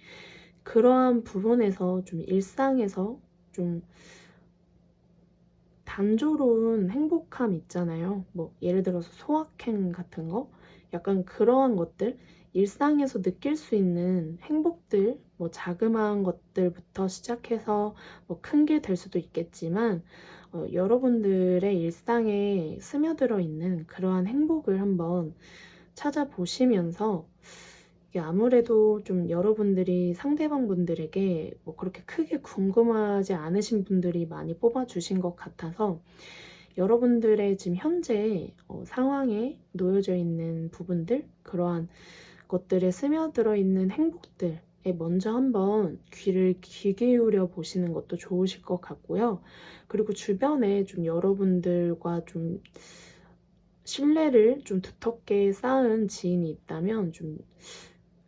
Speaker 1: 그러한 부분에서 좀 일상에서 좀 단조로운 행복함 있잖아요. 뭐 예를 들어서 소확행 같은 거, 약간 그러한 것들, 일상에서 느낄 수 있는 행복들, 뭐 자그마한 것들부터 시작해서 뭐 큰 게 될 수도 있겠지만, 여러분들의 일상에 스며들어 있는 그러한 행복을 한번 찾아보시면서, 이게 아무래도 좀 여러분들이 상대방 분들에게 뭐 그렇게 크게 궁금하지 않으신 분들이 많이 뽑아주신 것 같아서, 여러분들의 지금 현재 상황에 놓여져 있는 부분들, 그러한 것들에 스며들어 있는 행복들에 먼저 한번 귀 기울여 보시는 것도 좋으실 것 같고요. 그리고 주변에 좀 여러분들과 좀 신뢰를 좀 두텁게 쌓은 지인이 있다면 좀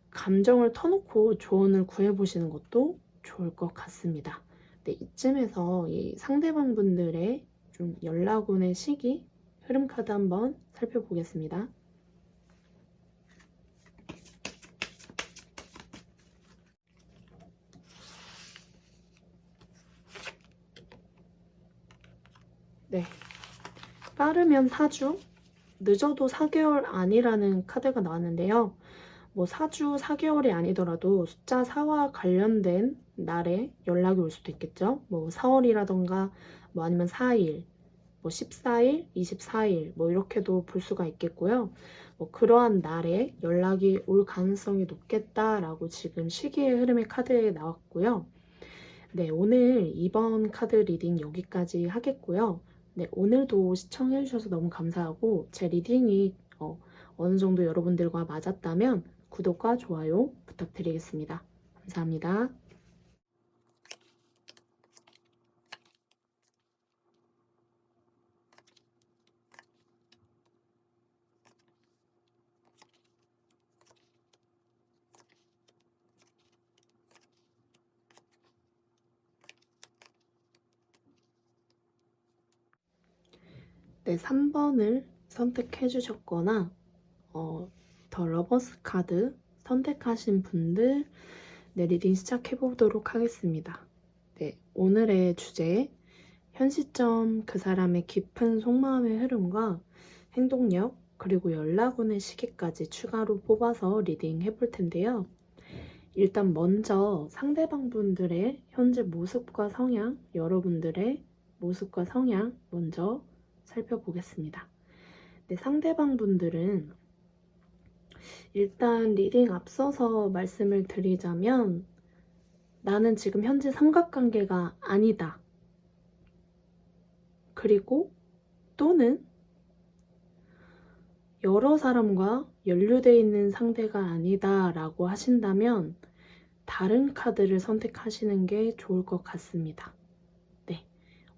Speaker 1: 감정을 터놓고 조언을 구해보시는 것도 좋을 것 같습니다. 네, 이쯤에서 이 상대방 분들의 좀 연락 오는 시기, 흐름 카드 한번 살펴보겠습니다. 네, 빠르면 4주, 늦어도 4개월 안이라는 카드가 나왔는데요. 뭐 4주, 4개월이 아니더라도 숫자 4와 관련된 날에 연락이 올 수도 있겠죠. 뭐 4월이라던가 뭐 아니면 4일, 뭐 14일, 24일 뭐 이렇게도 볼 수가 있겠고요. 뭐 그러한 날에 연락이 올 가능성이 높겠다라고 지금 시기의 흐름의 카드에 나왔고요. 네, 오늘 이번 카드 리딩 여기까지 하겠고요. 네, 오늘도 시청해주셔서 너무 감사하고, 제 리딩이 어느 정도 여러분들과 맞았다면 구독과 좋아요 부탁드리겠습니다. 감사합니다. 네, 3번을 선택해 주셨거나 더 러버스 카드 선택하신 분들, 네, 리딩 시작해 보도록 하겠습니다. 네, 오늘의 주제, 현 시점 그 사람의 깊은 속마음의 흐름과 행동력, 그리고 연락 오는 시기까지 추가로 뽑아서 리딩 해볼 텐데요. 일단 먼저 상대방 분들의 현재 모습과 성향, 여러분들의 모습과 성향 먼저 살펴보겠습니다. 네, 상대방 분들은 일단 리딩 앞서서 말씀을 드리자면, 나는 지금 현재 삼각관계가 아니다. 그리고 또는 여러 사람과 연루되어 있는 상대가 아니다 라고 하신다면 다른 카드를 선택하시는 게 좋을 것 같습니다. 네,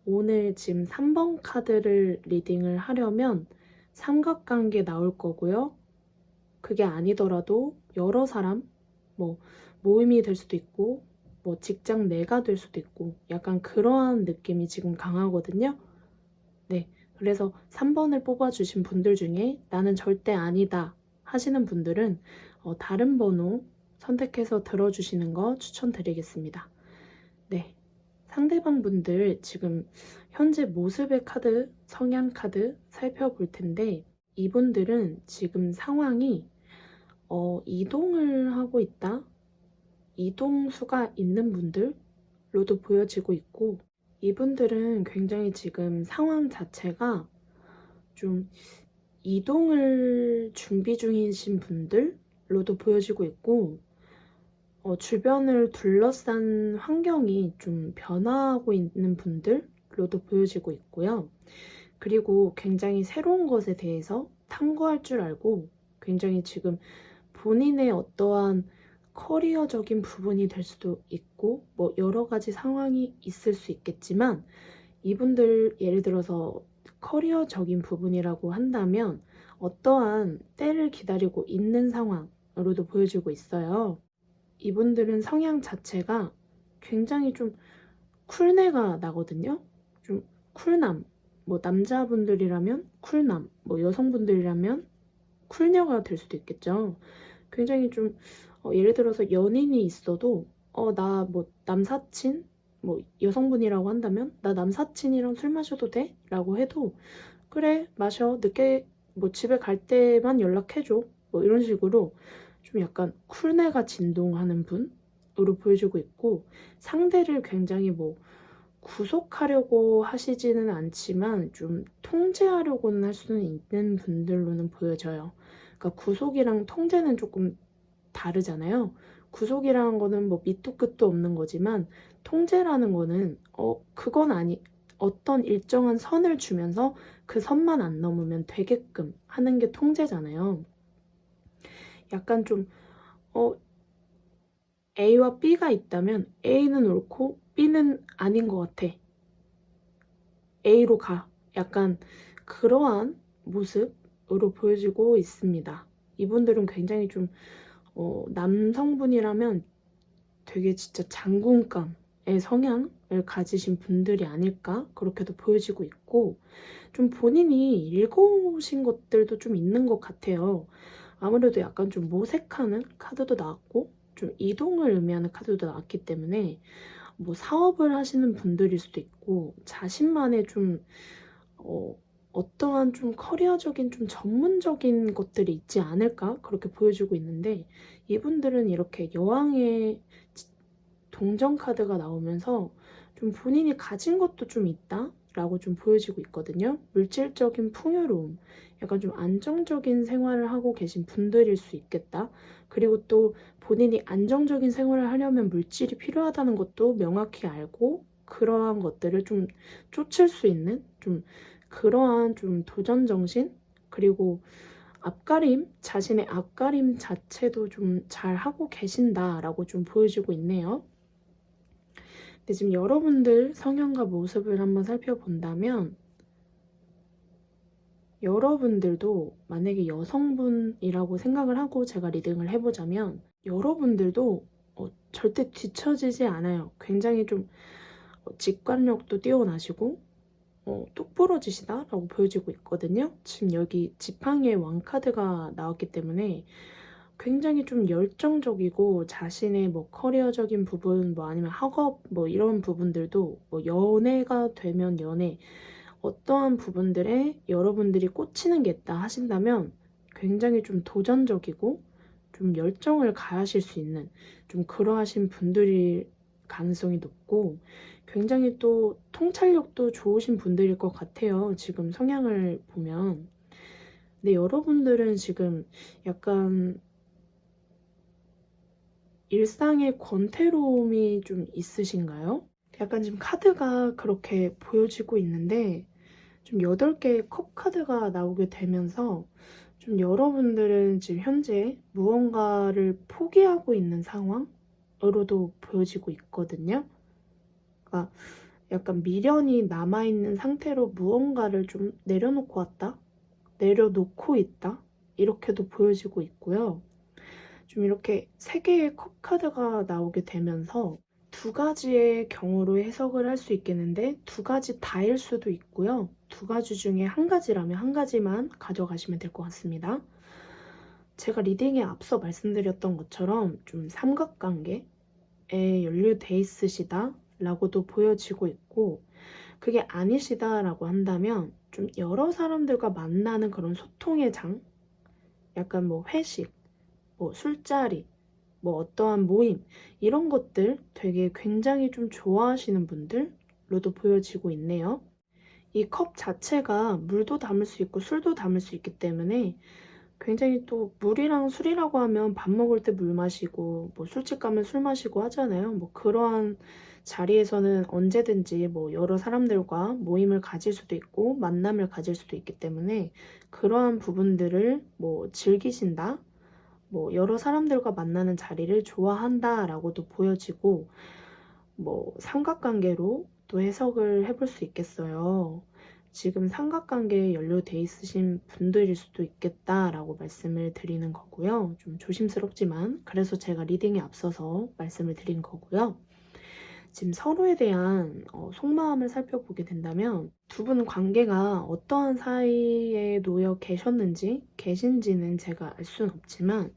Speaker 1: 오늘 지금 3번 카드를 리딩을 하려면 삼각관계 나올 거고요. 그게 아니더라도 여러 사람, 뭐 모임이 될 수도 있고 뭐 직장 내가 될 수도 있고, 약간 그러한 느낌이 지금 강하거든요. 네, 그래서 3번을 뽑아주신 분들 중에 나는 절대 아니다 하시는 분들은 다른 번호 선택해서 들어주시는 거 추천드리겠습니다. 네, 상대방 분들 지금 현재 모습의 카드, 성향 카드 살펴볼 텐데, 이분들은 지금 상황이 이동을 하고 있다, 이동수가 있는 분들로도 보여지고 있고, 이분들은 굉장히 지금 상황 자체가 좀 이동을 준비 중이신 분들로도 보여지고 있고, 주변을 둘러싼 환경이 좀 변화하고 있는 분들로도 보여지고 있고요. 그리고 굉장히 새로운 것에 대해서 탐구할 줄 알고, 굉장히 지금 본인의 어떠한 커리어적인 부분이 될 수도 있고, 뭐 여러 가지 상황이 있을 수 있겠지만, 이분들 예를 들어서 커리어적인 부분이라고 한다면 어떠한 때를 기다리고 있는 상황으로도 보여지고 있어요. 이분들은 성향 자체가 굉장히 좀 쿨내가 나거든요. 좀 쿨남, 뭐 남자분들이라면 쿨남, 뭐 여성분들이라면 쿨녀가 될 수도 있겠죠. 굉장히 좀 예를 들어서 연인이 있어도 나 뭐 남사친, 뭐 여성분이라고 한다면 나 남사친이랑 술 마셔도 돼? 라고 해도 그래 마셔, 늦게 뭐 집에 갈 때만 연락해줘, 뭐 이런 식으로 좀 약간 쿨내가 진동하는 분으로 보여지고 있고, 상대를 굉장히 뭐 구속하려고 하시지는 않지만 좀 통제하려고는 할 수는 있는 분들로는 보여져요. 그러니까 구속이랑 통제는 조금 다르잖아요. 구속이라는 거는 뭐 밑도 끝도 없는 거지만, 통제라는 거는 그건 아니, 어떤 일정한 선을 주면서 그 선만 안 넘으면 되게끔 하는 게 통제잖아요. 약간 좀 A와 B가 있다면 A는 옳고 B는 아닌 것 같아, A로 가, 약간 그러한 모습으로 보여지고 있습니다. 이분들은 굉장히 좀 남성분이라면 되게 진짜 장군감의 성향을 가지신 분들이 아닐까 그렇게도 보여지고 있고, 좀 본인이 읽어오신 것들도 좀 있는 것 같아요. 아무래도 약간 좀 모색하는 카드도 나왔고 좀 이동을 의미하는 카드도 나왔기 때문에 뭐 사업을 하시는 분들일 수도 있고, 자신만의 좀 어떠한 좀 커리어적인 좀 전문적인 것들이 있지 않을까 그렇게 보여지고 있는데, 이분들은 이렇게 여왕의 동전 카드가 나오면서 좀 본인이 가진 것도 좀 있다 라고 좀 보여지고 있거든요. 물질적인 풍요로움, 약간 좀 안정적인 생활을 하고 계신 분들일 수 있겠다. 그리고 또 본인이 안정적인 생활을 하려면 물질이 필요하다는 것도 명확히 알고, 그러한 것들을 좀 쫓을 수 있는 좀 그러한 좀 도전 정신, 그리고 앞가림, 자신의 앞가림 자체도 좀 잘 하고 계신다라고 좀 보여지고 있네요. 근데 지금 여러분들 성향과 모습을 한번 살펴본다면, 여러분들도 만약에 여성분이라고 생각을 하고 제가 리딩을 해보자면, 여러분들도 절대 뒤처지지 않아요. 굉장히 좀 직관력도 뛰어나시고 똑부러지시다라고 보여지고 있거든요. 지금 여기 지팡이의 왕카드가 나왔기 때문에 굉장히 좀 열정적이고, 자신의 뭐 커리어적인 부분, 뭐 아니면 학업, 뭐 이런 부분들도, 뭐 연애가 되면 연애, 어떠한 부분들에 여러분들이 꽂히는 게 있다 하신다면 굉장히 좀 도전적이고 좀 열정을 가하실 수 있는 좀 그러하신 분들일 가능성이 높고, 굉장히 또 통찰력도 좋으신 분들일 것 같아요, 지금 성향을 보면. 근데 여러분들은 지금 약간 일상의 권태로움이 좀 있으신가요? 약간 지금 카드가 그렇게 보여지고 있는데, 좀 8개의 컵 카드가 나오게 되면서 좀 여러분들은 지금 현재 무언가를 포기하고 있는 상황으로도 보여지고 있거든요. 그러니까 약간 미련이 남아있는 상태로 무언가를 좀 내려놓고 왔다, 내려놓고 있다, 이렇게도 보여지고 있고요. 좀 이렇게 3개의 컵 카드가 나오게 되면서 두 가지의 경우로 해석을 할 수 있겠는데, 두 가지 다일 수도 있고요. 두 가지 중에 한 가지라면 한 가지만 가져가시면 될 것 같습니다. 제가 리딩에 앞서 말씀드렸던 것처럼 좀 삼각관계에 연루돼 있으시다 라고도 보여지고 있고, 그게 아니시다라고 한다면 좀 여러 사람들과 만나는 그런 소통의 장, 약간 뭐 회식, 뭐 술자리, 뭐 어떠한 모임, 이런 것들 되게 굉장히 좀 좋아하시는 분들로도 보여지고 있네요. 이 컵 자체가 물도 담을 수 있고 술도 담을 수 있기 때문에, 굉장히 또 물이랑 술이라고 하면 밥 먹을 때 물 마시고 뭐 술집 가면 술 마시고 하잖아요. 뭐 그러한 자리에서는 언제든지 뭐 여러 사람들과 모임을 가질 수도 있고 만남을 가질 수도 있기 때문에, 그러한 부분들을 뭐 즐기신다, 뭐 여러 사람들과 만나는 자리를 좋아한다라고도 보여지고, 뭐 삼각관계로 또 해석을 해볼 수 있겠어요. 지금 삼각관계에 연루돼 있으신 분들일 수도 있겠다라고 말씀을 드리는 거고요. 좀 조심스럽지만 그래서 제가 리딩에 앞서서 말씀을 드린 거고요. 지금 서로에 대한 속마음을 살펴보게 된다면 두 분 관계가 어떠한 사이에 놓여 계신지는 제가 알 수는 없지만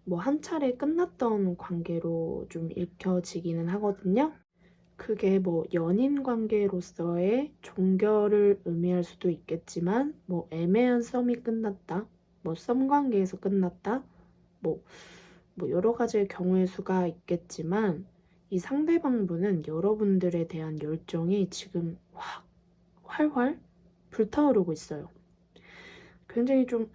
Speaker 1: 뭐 한 차례 끝났던 관계로 좀 읽혀지기는 하거든요. 그게 뭐 연인 관계로서의 종결을 의미할 수도 있겠지만 뭐 애매한 썸이 끝났다, 뭐 썸 관계에서 끝났다, 뭐 여러 가지의 경우의 수가 있겠지만 이 상대방 분은 여러분들에 대한 열정이 지금 활활 불타오르고 있어요. 굉장히 좀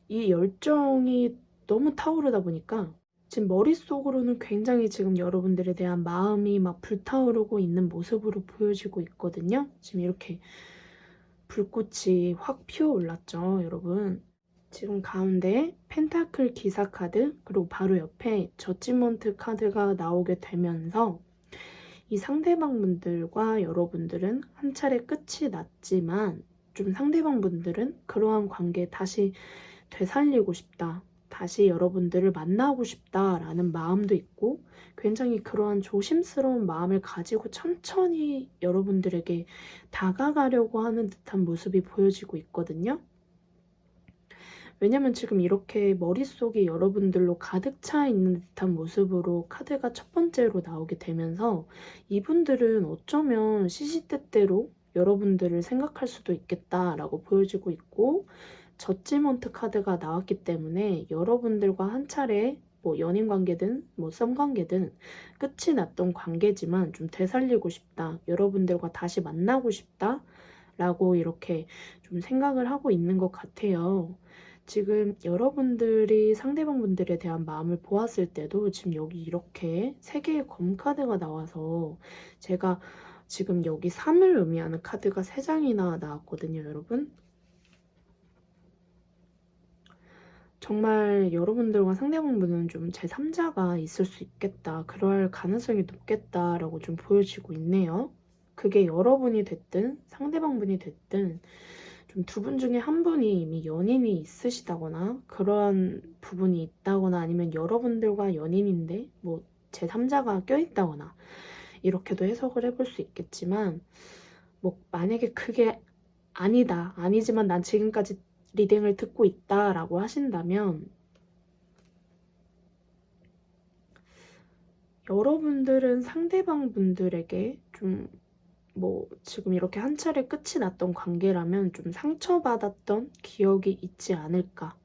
Speaker 1: 이 열정이 너무 타오르다 보니까 지금 머릿속으로는 굉장히 지금 여러분들에 대한 마음이 막 불타오르고 있는 모습으로 보여지고 있거든요. 지금 이렇게 불꽃이 확 피어올랐죠, 여러분. 지금 가운데 펜타클 기사 카드, 그리고 바로 옆에 저지먼트 카드가 나오게 되면서 이 상대방 분들과 여러분들은 한 차례 끝이 났지만 좀 상대방 분들은 그러한 관계 다시 되살리고 싶다, 다시 여러분들을 만나고 싶다라는 마음도 있고 굉장히 그러한 조심스러운 마음을 가지고 천천히 여러분들에게 다가가려고 하는 듯한 모습이 보여지고 있거든요. 왜냐면 지금 이렇게 머릿속이 여러분들로 가득 차 있는 듯한 모습으로 카드가 첫 번째로 나오게 되면서 이분들은 어쩌면 시시때때로 여러분들을 생각할 수도 있겠다라고 보여지고 있고, 저지먼트 카드가 나왔기 때문에 여러분들과 한 차례 뭐 연인 관계든 뭐 썸 관계든 끝이 났던 관계지만 좀 되살리고 싶다, 여러분들과 다시 만나고 싶다 라고 이렇게 좀 생각을 하고 있는 것 같아요. 지금 여러분들이 상대방 분들에 대한 마음을 보았을 때도 지금 여기 이렇게 3개의 검 카드가 나와서 제가 지금 여기 3을 의미하는 카드가 3장이나 나왔거든요, 여러분. 정말 여러분들과 상대방분은 좀 제3자가 있을 수 있겠다, 그럴 가능성이 높겠다라고 좀 보여지고 있네요. 그게 여러분이 됐든 상대방분이 됐든 좀 두 분 중에 한 분이 이미 연인이 있으시다거나 그러한 부분이 있다거나 아니면 여러분들과 연인인데 뭐 제3자가 껴있다거나 이렇게도 해석을 해볼 수 있겠지만, 뭐 만약에 그게 아니지만 난 지금까지 리딩을 듣고 있다라고 하신다면 여러분들은 상대방 분들에게 좀 뭐 지금 이렇게 한 차례 끝이 났던 관계라면 좀 상처받았던 기억이 있지 않을까.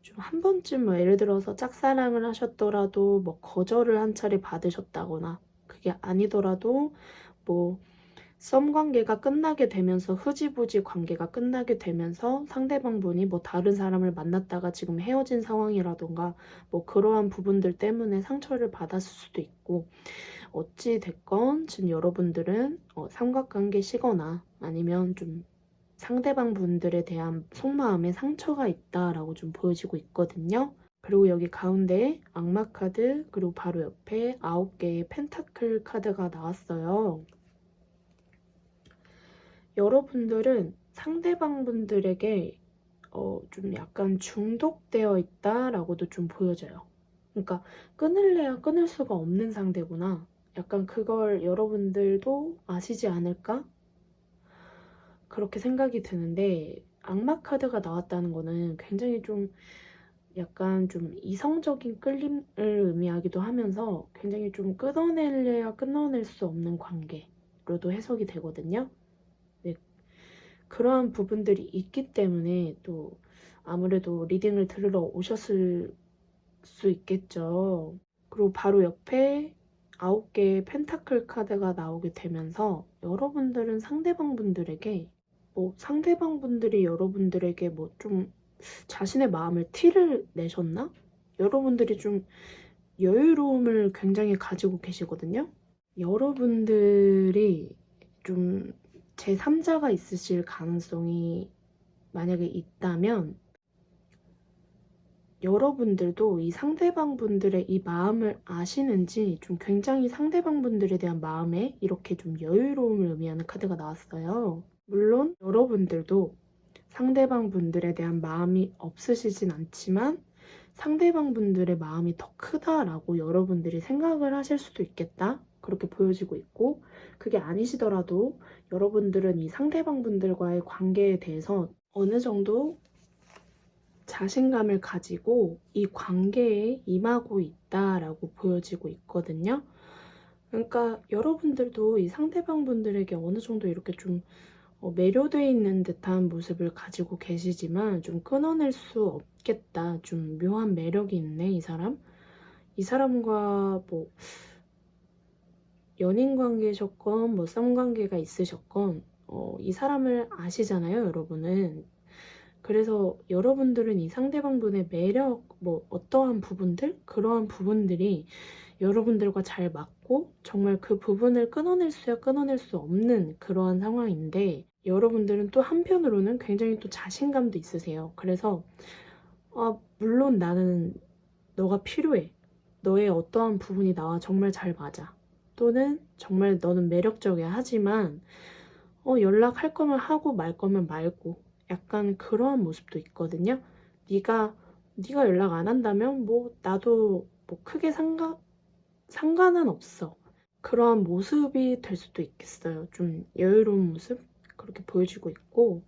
Speaker 1: 좀 한 번쯤 뭐 예를 들어서 짝사랑을 하셨더라도 뭐 거절을 한 차례 받으셨다거나, 그게 아니더라도 뭐 썸 관계가 끝나게 되면서 흐지부지 관계가 끝나게 되면서 상대방 분이 뭐 다른 사람을 만났다가 지금 헤어진 상황이라던가 뭐 그러한 부분들 때문에 상처를 받았을 수도 있고, 어찌 됐건 지금 여러분들은 삼각관계시거나 아니면 좀 상대방 분들에 대한 속마음에 상처가 있다라고 좀 보여지고 있거든요. 그리고 여기 가운데 악마 카드, 그리고 바로 옆에 9개의 펜타클 카드가 나왔어요. 여러분들은 상대방 분들에게 좀 약간 중독되어 있다라고도 좀 보여져요. 그러니까 끊을래야 끊을 수가 없는 상대구나, 약간 그걸 여러분들도 아시지 않을까? 그렇게 생각이 드는데, 악마 카드가 나왔다는 거는 굉장히 좀 약간 좀 이성적인 끌림을 의미하기도 하면서 굉장히 좀 끊어낼래야 끊어낼 수 없는 관계로도 해석이 되거든요. 네, 그러한 부분들이 있기 때문에 또 아무래도 리딩을 들으러 오셨을 수 있겠죠. 그리고 바로 옆에 9개의 펜타클 카드가 나오게 되면서 여러분들은 상대방 분들에게 상대방 분들이 여러분들에게 뭐 좀 자신의 마음을 티를 내셨나? 여러분들이 좀 여유로움을 굉장히 가지고 계시거든요. 여러분들이 좀 제3자가 있으실 가능성이 만약에 있다면 여러분들도 이 상대방 분들의 이 마음을 아시는지 좀 굉장히 상대방 분들에 대한 마음에 이렇게 좀 여유로움을 의미하는 카드가 나왔어요. 물론 여러분들도 상대방 분들에 대한 마음이 없으시진 않지만 상대방 분들의 마음이 더 크다라고 여러분들이 생각을 하실 수도 있겠다, 그렇게 보여지고 있고, 그게 아니시더라도 여러분들은 이 상대방 분들과의 관계에 대해서 어느 정도 자신감을 가지고 이 관계에 임하고 있다라고 보여지고 있거든요. 그러니까 여러분들도 이 상대방 분들에게 어느 정도 이렇게 좀 매료돼 있는 듯한 모습을 가지고 계시지만 좀 끊어낼 수 없겠다. 좀 묘한 매력이 있네, 이 사람. 이 사람과 뭐 연인 관계셨건 뭐 썸 관계가 있으셨건 이 사람을 아시잖아요, 여러분은. 그래서 여러분들은 이 상대방분의 매력, 뭐 어떠한 부분들, 그러한 부분들이 여러분들과 잘 맞고 정말 그 부분을 끊어낼 수야 끊어낼 수 없는 그러한 상황인데, 여러분들은 또 한편으로는 굉장히 또 자신감도 있으세요. 그래서 물론 나는 너가 필요해. 너의 어떠한 부분이 나와 정말 잘 맞아. 또는 정말 너는 매력적이야. 하지만 연락할 거면 하고 말 거면 말고, 약간 그러한 모습도 있거든요. 네가 연락 안 한다면 뭐 나도 뭐 크게 상관은 없어. 그러한 모습이 될 수도 있겠어요. 좀 여유로운 모습 그렇게 보여지고 있고.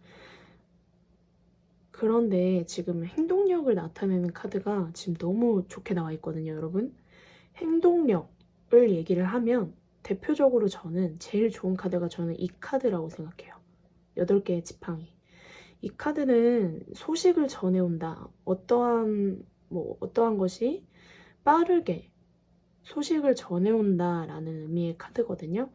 Speaker 1: 그런데 지금 행동력을 나타내는 카드가 지금 너무 좋게 나와 있거든요, 여러분. 행동력을 얘기를 하면 대표적으로 저는 제일 좋은 카드가 저는 이 카드라고 생각해요. 8개의 지팡이. 이 카드는 소식을 전해온다. 어떠한 것이 빠르게 소식을 전해온다라는 의미의 카드거든요.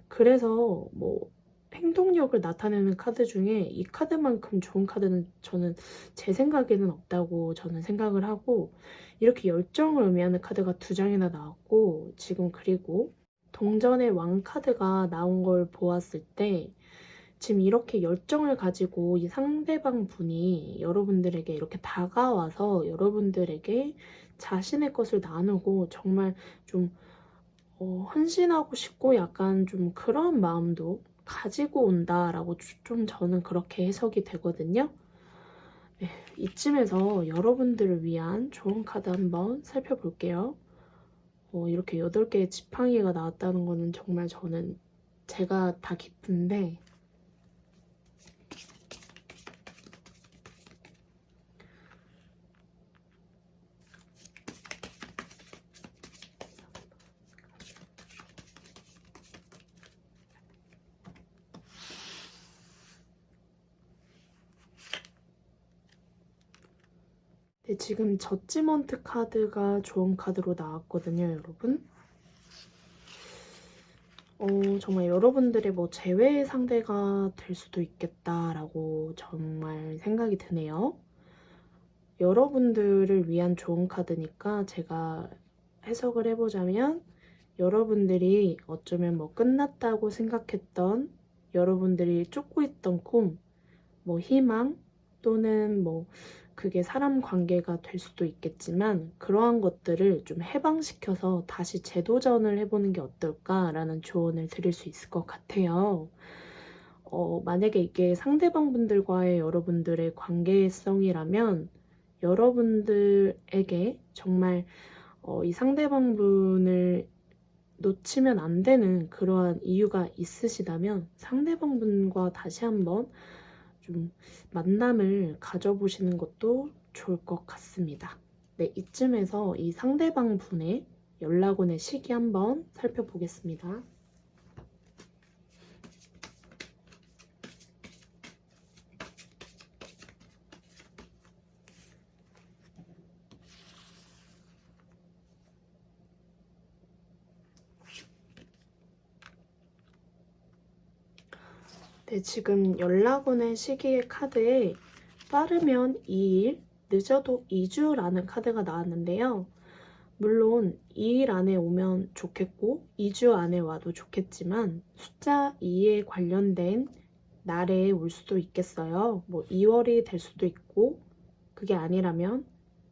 Speaker 1: 그래서 뭐 행동력을 나타내는 카드 중에 이 카드만큼 좋은 카드는 저는 제 생각에는 없다고 저는 생각을 하고, 이렇게 열정을 의미하는 카드가 2장이나 나왔고, 지금 그리고 동전의 왕 카드가 나온 걸 보았을 때 지금 이렇게 열정을 가지고 이 상대방 분이 여러분들에게 이렇게 다가와서 여러분들에게 자신의 것을 나누고 정말 좀 헌신하고 싶고 약간 좀 그런 마음도 가지고 온다라고 좀 저는 그렇게 해석이 되거든요. 네, 이쯤에서 여러분들을 위한 좋은 카드 한번 살펴볼게요. 이렇게 8개의 지팡이가 나왔다는 거는 정말 저는 제가 다 기쁜데, 네, 지금 저지먼트 카드가 좋은 카드로 나왔거든요, 여러분. 정말 여러분들의 뭐 제외의 상대가 될 수도 있겠다라고 정말 생각이 드네요. 여러분들을 위한 좋은 카드니까 제가 해석을 해보자면, 여러분들이 어쩌면 뭐 끝났다고 생각했던, 여러분들이 쫓고 있던 꿈, 뭐 희망, 또는 뭐 그게 사람 관계가 될 수도 있겠지만, 그러한 것들을 좀 해방시켜서 다시 재도전을 해보는 게 어떨까라는 조언을 드릴 수 있을 것 같아요. 만약에 이게 상대방 분들과의 여러분들의 관계성이라면 여러분들에게 정말 이 상대방 분을 놓치면 안 되는 그러한 이유가 있으시다면 상대방 분과 다시 한번 좀 만남을 가져보시는 것도 좋을 것 같습니다. 네, 이쯤에서 이 상대방 분의 연락 온의 시기 한번 살펴보겠습니다. 네, 지금 연락 오는 시기의 카드에 빠르면 2일, 늦어도 2주라는 카드가 나왔는데요. 물론 2일 안에 오면 좋겠고 2주 안에 와도 좋겠지만 숫자 2에 관련된 날에 올 수도 있겠어요. 뭐 2월이 될 수도 있고, 그게 아니라면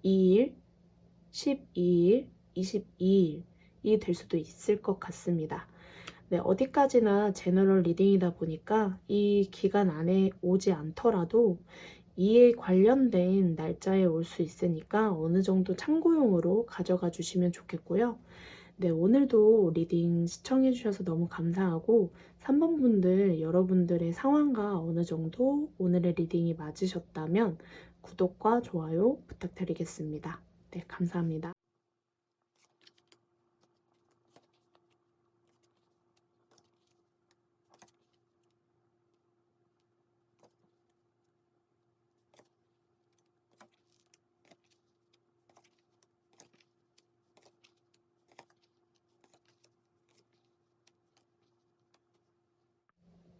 Speaker 1: 2일, 12일, 22일이 될 수도 있을 것 같습니다. 네, 어디까지나 제너럴 리딩이다 보니까 이 기간 안에 오지 않더라도 이에 관련된 날짜에 올 수 있으니까 어느 정도 참고용으로 가져가 주시면 좋겠고요. 네, 오늘도 리딩 시청해주셔서 너무 감사하고 3번 분들 여러분들의 상황과 어느 정도 오늘의 리딩이 맞으셨다면 구독과 좋아요 부탁드리겠습니다. 네, 감사합니다.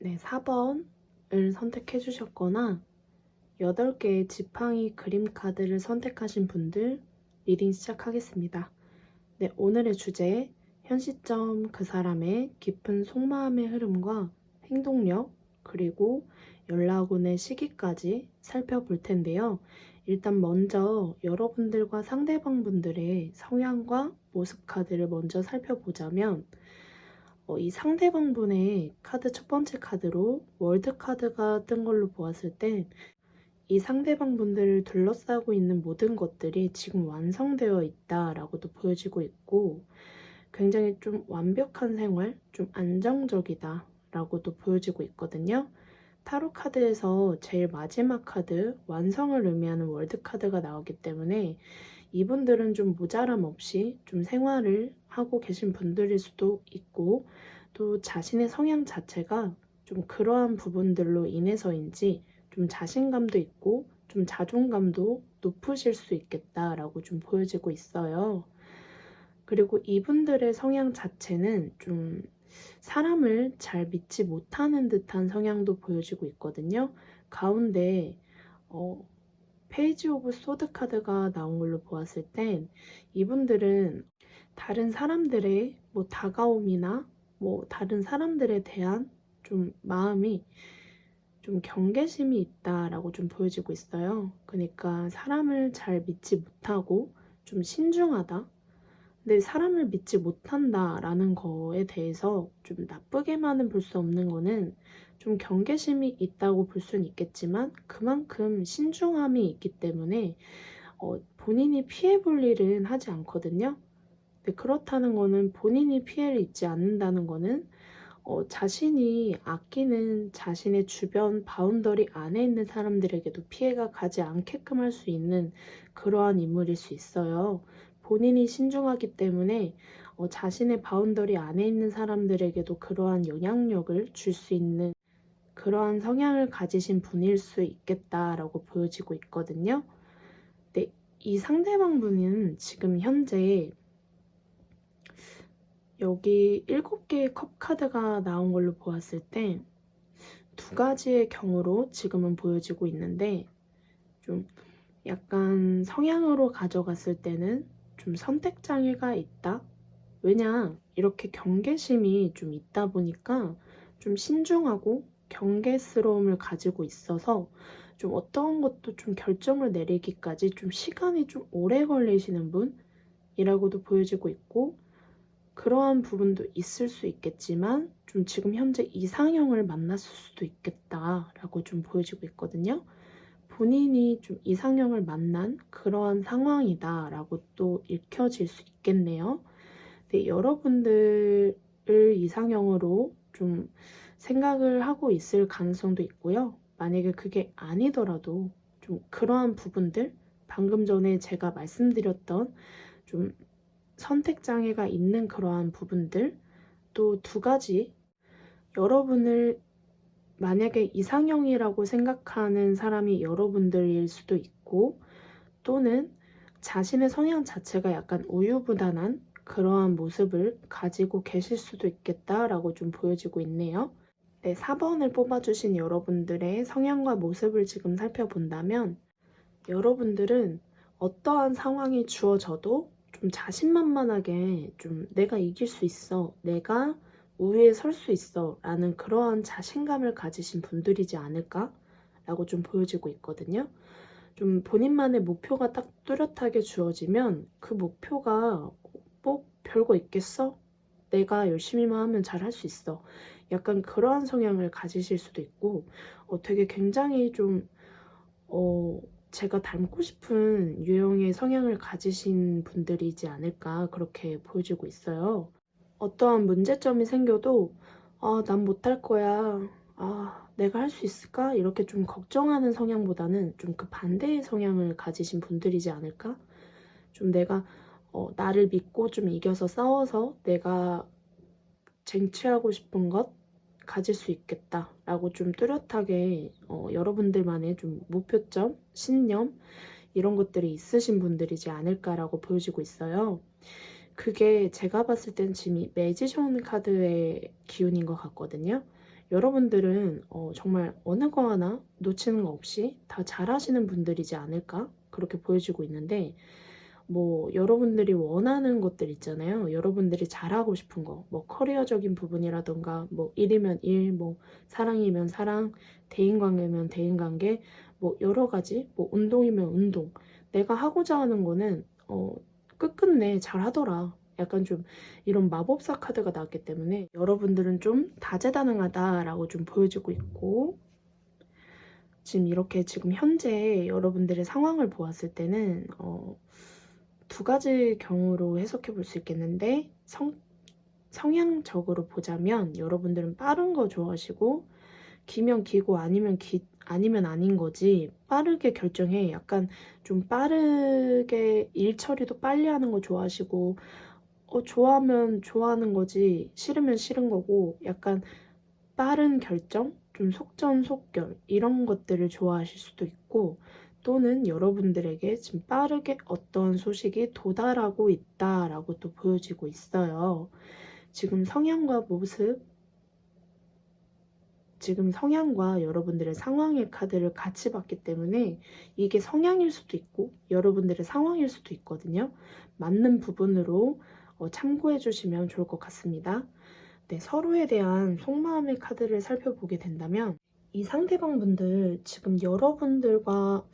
Speaker 1: 네, 4번을 선택해 주셨거나 8개의 지팡이 그림 카드를 선택하신 분들 리딩 시작하겠습니다. 네, 오늘의 주제, 현 시점 그 사람의 깊은 속마음의 흐름과 행동력, 그리고 연락 오는 시기까지 살펴볼 텐데요. 일단 먼저 여러분들과 상대방 분들의 성향과 모습 카드를 먼저 살펴보자면 이 상대방 분의 카드 첫 번째 카드로 월드 카드가 뜬 걸로 보았을 때 이 상대방 분들을 둘러싸고 있는 모든 것들이 지금 완성되어 있다라고도 보여지고 있고 굉장히 좀 완벽한 생활, 좀 안정적이다 라고도 보여지고 있거든요. 타로 카드에서 제일 마지막 카드, 완성을 의미하는 월드 카드가 나오기 때문에 이분들은 좀 모자람 없이 좀 생활을 하고 계신 분들일 수도 있고 또 자신의 성향 자체가 좀 그러한 부분들로 인해서인지 좀 자신감도 있고 좀 자존감도 높으실 수 있겠다라고 좀 보여지고 있어요. 그리고 이분들의 성향 자체는 좀 사람을 잘 믿지 못하는 듯한 성향도 보여지고 있거든요. 가운데 페이지 오브 소드 카드가 나온 걸로 보았을 땐 이분들은 다른 사람들의 뭐 다가옴이나 뭐 다른 사람들에 대한 좀 마음이 좀 경계심이 있다라고 좀 보여지고 있어요. 그러니까 사람을 잘 믿지 못하고 좀 신중하다. 근데 사람을 믿지 못한다라는 거에 대해서 좀 나쁘게만은 볼 수 없는 거는 좀 경계심이 있다고 볼 수는 있겠지만 그만큼 신중함이 있기 때문에 본인이 피해 볼 일은 하지 않거든요. 근데 그렇다는 거는 본인이 피해를 입지 않는다는 거는 자신이 아끼는 자신의 주변 바운더리 안에 있는 사람들에게도 피해가 가지 않게끔 할 수 있는 그러한 인물일 수 있어요. 본인이 신중하기 때문에 자신의 바운더리 안에 있는 사람들에게도 그러한 영향력을 줄 수 있는 그러한 성향을 가지신 분일 수 있겠다라고 보여지고 있거든요. 근데 이 상대방 분은 지금 현재 여기 7개의 컵 카드가 나온 걸로 보았을 때 두 가지의 경우로 지금은 보여지고 있는데 좀 약간 성향으로 가져갔을 때는 좀 선택 장애가 있다. 왜냐 이렇게 경계심이 좀 있다 보니까 좀 신중하고 경계스러움을 가지고 있어서 좀 어떤 것도 좀 결정을 내리기까지 좀 시간이 좀 오래 걸리시는 분이라고도 보여지고 있고 그러한 부분도 있을 수 있겠지만 좀 지금 현재 이상형을 만났을 수도 있겠다라고 좀 보여지고 있거든요. 본인이 좀 이상형을 만난 그러한 상황이다라고 또 읽혀질 수 있겠네요. 근데 여러분들을 이상형으로 좀 생각을 하고 있을 가능성도 있고요. 만약에 그게 아니더라도 좀 그러한 부분들, 방금 전에 제가 말씀드렸던 좀 선택 장애가 있는 그러한 부분들, 또 두 가지, 여러분을 만약에 이상형이라고 생각하는 사람이 여러분들일 수도 있고, 또는 자신의 성향 자체가 약간 우유부단한 그러한 모습을 가지고 계실 수도 있겠다라고 좀 보여지고 있네요. 네, 4번을 뽑아주신 여러분들의 성향과 모습을 지금 살펴본다면, 여러분들은 어떠한 상황이 주어져도 좀 자신만만하게 좀 내가 이길 수 있어, 내가 우위에 설 수 있어 라는 그러한 자신감을 가지신 분들이지 않을까 라고 좀 보여지고 있거든요. 좀 본인만의 목표가 딱 뚜렷하게 주어지면 그 목표가 뭐 별거 있겠어? 내가 열심히만 하면 잘 할 수 있어. 약간 그러한 성향을 가지실 수도 있고 되게 굉장히 좀 제가 닮고 싶은 유형의 성향을 가지신 분들이지 않을까 그렇게 보여지고 있어요. 어떠한 문제점이 생겨도 난 못할 거야. 내가 할 수 있을까? 이렇게 좀 걱정하는 성향보다는 좀 그 반대의 성향을 가지신 분들이지 않을까? 좀 내가 나를 믿고 좀 이겨서 싸워서 내가 쟁취하고 싶은 것 가질 수 있겠다라고 좀 뚜렷하게 여러분들만의 좀 목표점, 신념 이런 것들이 있으신 분들이지 않을까라고 보여지고 있어요. 그게 제가 봤을 땐 지금 이 매지션 카드의 기운인 것 같거든요. 여러분들은 정말 어느 거 하나 놓치는 거 없이 다 잘하시는 분들이지 않을까 그렇게 보여지고 있는데 뭐 여러분들이 원하는 것들 있잖아요. 여러분들이 잘하고 싶은 거, 뭐 커리어적인 부분이라던가 뭐 일이면 일, 뭐 사랑이면 사랑, 대인관계면 대인관계, 뭐 여러 가지, 뭐 운동이면 운동. 내가 하고자 하는 거는 끝끝내 잘하더라. 약간 좀 이런 마법사 카드가 나왔기 때문에 여러분들은 좀 다재다능하다라고 좀 보여지고 있고 지금 이렇게 지금 현재 여러분들의 상황을 보았을 때는 두 가지 경우로 해석해 볼 수 있겠는데 성향적으로 보자면 여러분들은 빠른 거 좋아하시고 기면 기고 아니면 아닌 거지 빠르게 결정해 약간 좀 빠르게 일 처리도 빨리 하는 거 좋아하시고 좋아하면 좋아하는 거지 싫으면 싫은 거고 약간 빠른 결정, 좀 속전속결 이런 것들을 좋아하실 수도 있고 또는 여러분들에게 지금 빠르게 어떤 소식이 도달하고 있다라고 또 보여지고 있어요. 지금 성향과 모습, 지금 성향과 여러분들의 상황의 카드를 같이 봤기 때문에 이게 성향일 수도 있고 여러분들의 상황일 수도 있거든요. 맞는 부분으로 참고해 주시면 좋을 것 같습니다. 네, 서로에 대한 속마음의 카드를 살펴보게 된다면 이 상대방 분들 지금 여러분들과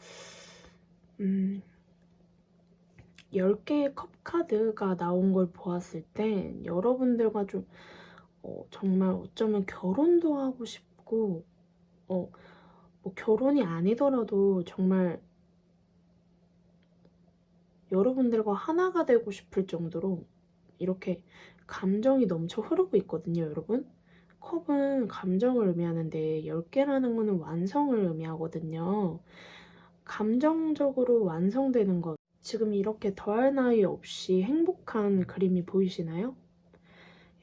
Speaker 1: 10개의 컵 카드가 나온 걸 보았을 때 여러분들과 좀 정말 어쩌면 결혼도 하고 싶고 뭐 결혼이 아니더라도 정말 여러분들과 하나가 되고 싶을 정도로 이렇게 감정이 넘쳐 흐르고 있거든요, 여러분. 컵은 감정을 의미하는데 10개라는 거는 완성을 의미하거든요. 감정적으로 완성되는 것. 지금 이렇게 더할 나위 없이 행복한 그림이 보이시나요?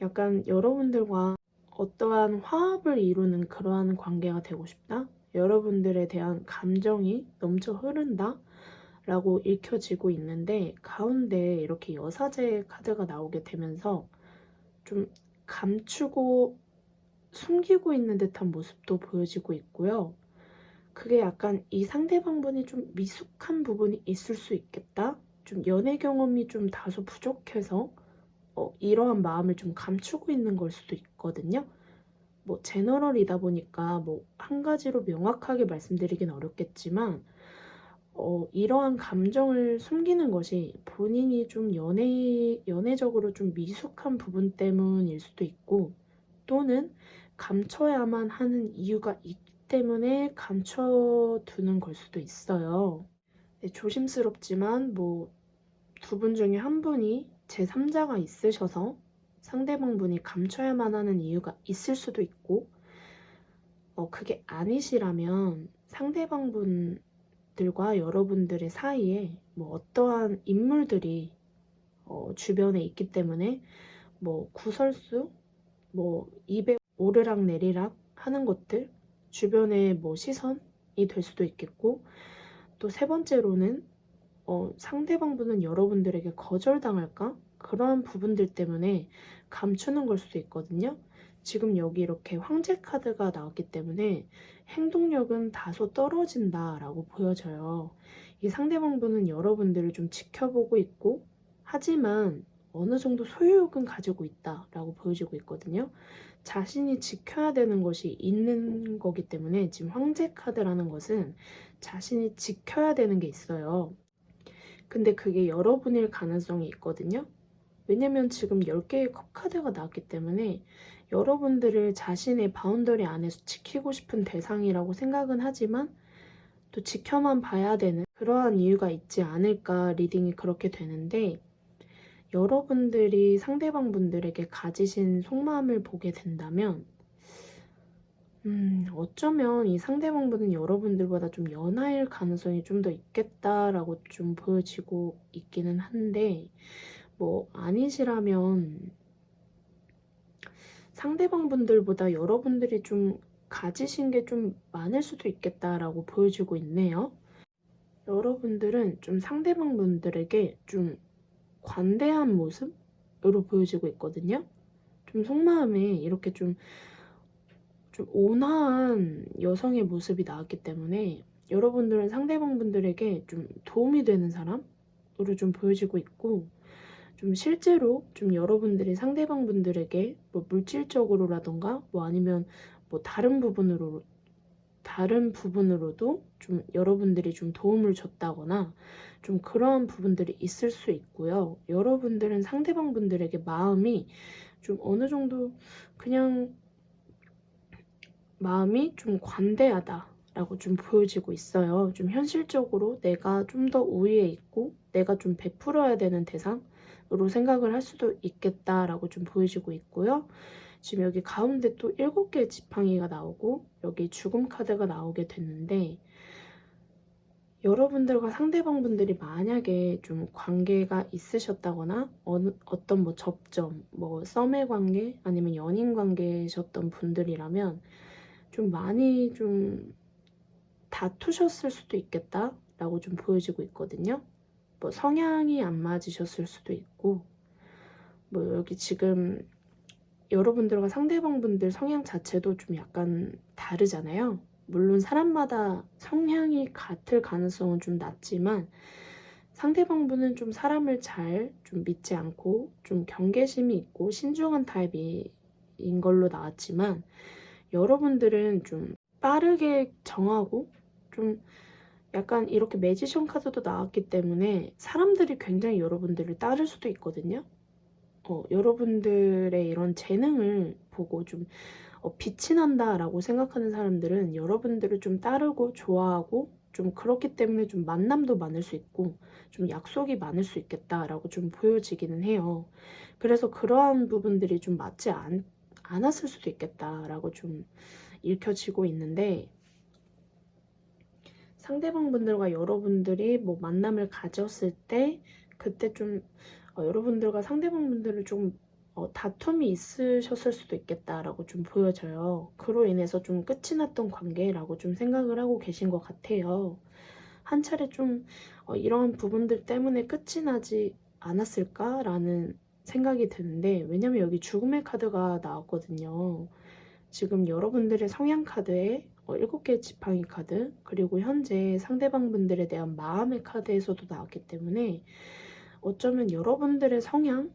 Speaker 1: 약간 여러분들과 어떠한 화합을 이루는 그러한 관계가 되고 싶다? 여러분들에 대한 감정이 넘쳐 흐른다? 라고 읽혀지고 있는데 가운데 이렇게 여사제 카드가 나오게 되면서 좀 감추고 숨기고 있는 듯한 모습도 보여지고 있고요. 그게 약간 이 상대방분이 좀 미숙한 부분이 있을 수 있겠다? 좀 연애 경험이 좀 다소 부족해서 이러한 마음을 좀 감추고 있는 걸 수도 있거든요. 뭐 제너럴이다 보니까 뭐 한 가지로 명확하게 말씀드리긴 어렵겠지만 이러한 감정을 숨기는 것이 본인이 좀 연애적으로 좀 미숙한 부분 때문일 수도 있고 또는 감춰야만 하는 이유가 있기 때문에 감춰두는 걸 수도 있어요. 네, 조심스럽지만 뭐 두 분 중에 한 분이 제3자가 있으셔서 상대방 분이 감춰야만 하는 이유가 있을 수도 있고 그게 아니시라면 상대방 분들과 여러분들의 사이에 뭐 어떠한 인물들이 주변에 있기 때문에 뭐 구설수, 뭐 입에 오르락 내리락 하는 것들, 주변의 뭐 시선이 될 수도 있겠고 또 세 번째로는 상대방 분은 여러분들에게 거절당할까? 그런 부분들 때문에 감추는 걸 수도 있거든요. 지금 여기 이렇게 황제 카드가 나왔기 때문에 행동력은 다소 떨어진다라고 보여져요. 이 상대방 분은 여러분들을 좀 지켜보고 있고 하지만 어느 정도 소유욕은 가지고 있다라고 보여지고 있거든요. 자신이 지켜야 되는 것이 있는 거기 때문에 지금 황제 카드라는 것은 자신이 지켜야 되는 게 있어요. 근데 그게 여러분일 가능성이 있거든요. 왜냐면 지금 10개의 컵 카드가 나왔기 때문에 여러분들을 자신의 바운더리 안에서 지키고 싶은 대상이라고 생각은 하지만 또 지켜만 봐야 되는 그러한 이유가 있지 않을까 리딩이 그렇게 되는데, 여러분들이 상대방 분들에게 가지신 속마음을 보게 된다면 어쩌면 이 상대방분은 여러분들보다 좀 연하일 가능성이 좀 더 있겠다라고 좀 보여지고 있기는 한데, 뭐 아니시라면 상대방분들보다 여러분들이 좀 가지신 게 좀 많을 수도 있겠다라고 보여지고 있네요. 여러분들은 좀 상대방분들에게 좀 관대한 모습으로 보여지고 있거든요. 좀 속마음에 이렇게 좀 온화한 여성의 모습이 나왔기 때문에 여러분들은 상대방분들에게 좀 도움이 되는 사람으로 좀 보여지고 있고, 좀 실제로 좀 여러분들이 상대방분들에게 뭐 물질적으로라던가 뭐 아니면 뭐 다른 부분으로도 좀 여러분들이 좀 도움을 줬다거나 좀 그런 부분들이 있을 수 있고요. 여러분들은 상대방분들에게 마음이 좀 어느 정도 그냥 마음이 좀 관대하다라고 좀 보여지고 있어요. 좀 현실적으로 내가 좀 더 우위에 있고 내가 좀 베풀어야 되는 대상으로 생각을 할 수도 있겠다라고 좀 보여지고 있고요. 지금 여기 가운데 또 7개의 지팡이가 나오고 여기 죽음 카드가 나오게 됐는데, 여러분들과 상대방분들이 만약에 좀 관계가 있으셨다거나 어떤 뭐 접점, 뭐 썸의 관계 아니면 연인 관계셨던 분들이라면 좀 많이 좀 다투셨을 수도 있겠다라고 좀 보여지고 있거든요. 뭐 성향이 안 맞으셨을 수도 있고, 뭐 여기 지금 여러분들과 상대방분들 성향 자체도 좀 약간 다르잖아요. 물론 사람마다 성향이 같을 가능성은 좀 낮지만, 상대방분은 좀 사람을 잘 좀 믿지 않고 좀 경계심이 있고 신중한 타입인 걸로 나왔지만, 여러분들은 좀 빠르게 정하고 좀 약간 이렇게 매지션 카드도 나왔기 때문에 사람들이 굉장히 여러분들을 따를 수도 있거든요. 여러분들의 이런 재능을 보고 좀 빛이 난다라고 생각하는 사람들은 여러분들을 좀 따르고 좋아하고 좀 그렇기 때문에 좀 만남도 많을 수 있고 좀 약속이 많을 수 있겠다라고 좀 보여지기는 해요. 그래서 그러한 부분들이 좀 맞지 않았을 수도 있겠다라고 좀 읽혀지고 있는데, 상대방분들과 여러분들이 뭐 만남을 가졌을 때 그때 좀 여러분들과 상대방분들을 좀 다툼이 있으셨을 수도 있겠다라고 좀 보여져요. 그로 인해서 좀 끝이 났던 관계라고 좀 생각을 하고 계신 것 같아요. 한 차례 좀 이런 부분들 때문에 끝이 나지 않았을까라는 생각이 드는데, 왜냐면 여기 죽음의 카드가 나왔거든요. 지금 여러분들의 성향 카드에 7개의 지팡이 카드, 그리고 현재 상대방 분들에 대한 마음의 카드에서도 나왔기 때문에 어쩌면 여러분들의 성향이,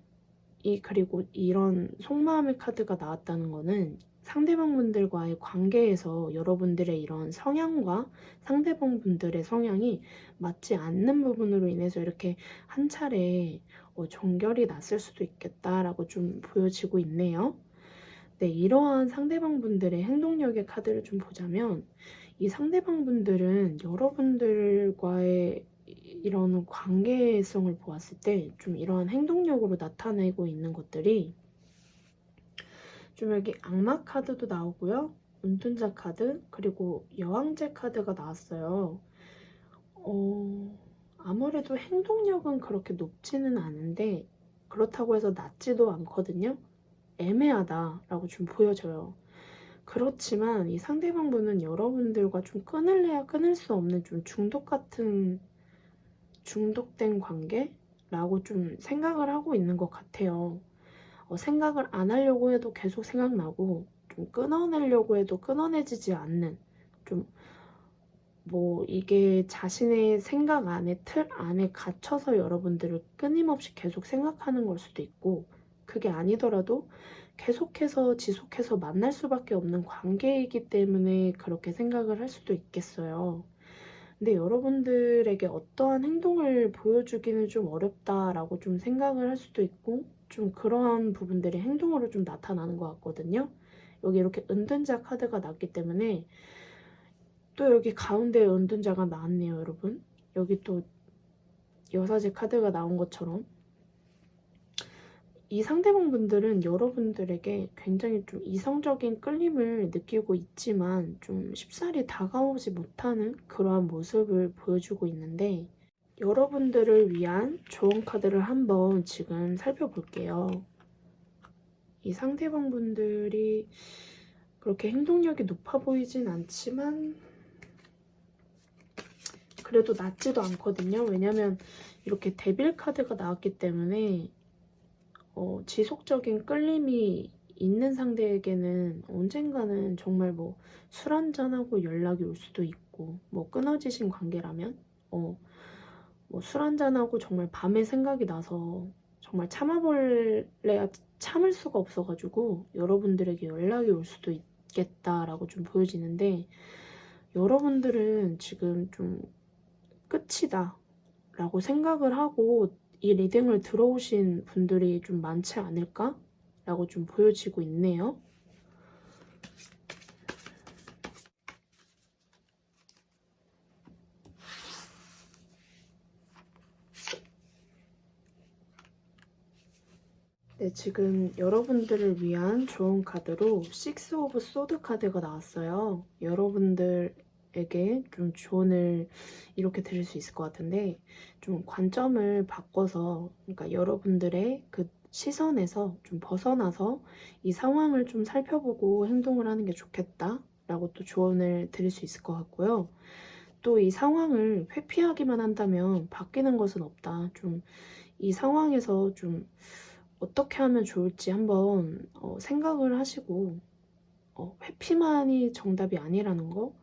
Speaker 1: 그리고 이런 속마음의 카드가 나왔다는 거는 상대방 분들과의 관계에서 여러분들의 이런 성향과 상대방 분들의 성향이 맞지 않는 부분으로 인해서 이렇게 한 차례 종결이 났을 수도 있겠다라고 좀 보여지고 있네요. 네, 이러한 상대방 분들의 행동력의 카드를 좀 보자면, 이 상대방 분들은 여러분들과의 이런 관계성을 보았을 때 좀 이러한 행동력으로 나타내고 있는 것들이, 좀 여기 악마 카드도 나오고요, 운둔자 카드, 그리고 여왕제 카드가 나왔어요. 아무래도 행동력은 그렇게 높지는 않은데 그렇다고 해서 낮지도 않거든요. 애매하다라고 좀 보여져요. 그렇지만 이 상대방분은 여러분들과 좀 끊을래야 끊을 수 없는 좀 중독된 관계라고 좀 생각을 하고 있는 것 같아요. 생각을 안 하려고 해도 계속 생각나고, 좀 끊어내려고 해도 끊어내지지 않는, 좀 뭐 이게 자신의 생각 안에, 틀 안에 갇혀서 여러분들을 끊임없이 계속 생각하는 걸 수도 있고, 그게 아니더라도 계속해서 지속해서 만날 수밖에 없는 관계이기 때문에 그렇게 생각을 할 수도 있겠어요. 근데 여러분들에게 어떠한 행동을 보여주기는 좀 어렵다라고 좀 생각을 할 수도 있고, 좀 그러한 부분들이 행동으로 좀 나타나는 것 같거든요. 여기 이렇게 은둔자 카드가 났기 때문에 또 여기 가운데 은둔자가 나왔네요, 여러분. 여기 또 여사제 카드가 나온 것처럼 이 상대방 분들은 여러분들에게 굉장히 좀 이성적인 끌림을 느끼고 있지만 좀 쉽사리 다가오지 못하는 그러한 모습을 보여주고 있는데, 여러분들을 위한 조언 카드를 한번 지금 살펴볼게요. 이 상대방 분들이 그렇게 행동력이 높아 보이진 않지만 그래도 낮지도 않거든요. 왜냐면 이렇게 데빌 카드가 나왔기 때문에 지속적인 끌림이 있는 상대에게는 언젠가는 정말 뭐 술 한잔하고 연락이 올 수도 있고, 뭐 끊어지신 관계라면 뭐 술 한잔하고 정말 밤에 생각이 나서 정말 참아볼래야 참을 수가 없어가지고 여러분들에게 연락이 올 수도 있겠다라고 좀 보여지는데, 여러분들은 지금 좀 끝이다 라고 생각을 하고 이 리딩을 들어오신 분들이 좀 많지 않을까? 라고 좀 보여지고 있네요. 네, 지금 여러분들을 위한 좋은 카드로 식스 오브 소드 카드가 나왔어요. 여러분들에게 좀 조언을 이렇게 드릴 수 있을 것 같은데, 좀 관점을 바꿔서, 그러니까 여러분들의 그 시선에서 좀 벗어나서 이 상황을 좀 살펴보고 행동을 하는 게 좋겠다라고 또 조언을 드릴 수 있을 것 같고요. 또 이 상황을 회피하기만 한다면 바뀌는 것은 없다. 좀 이 상황에서 좀 어떻게 하면 좋을지 한번 생각을 하시고, 회피만이 정답이 아니라는 거,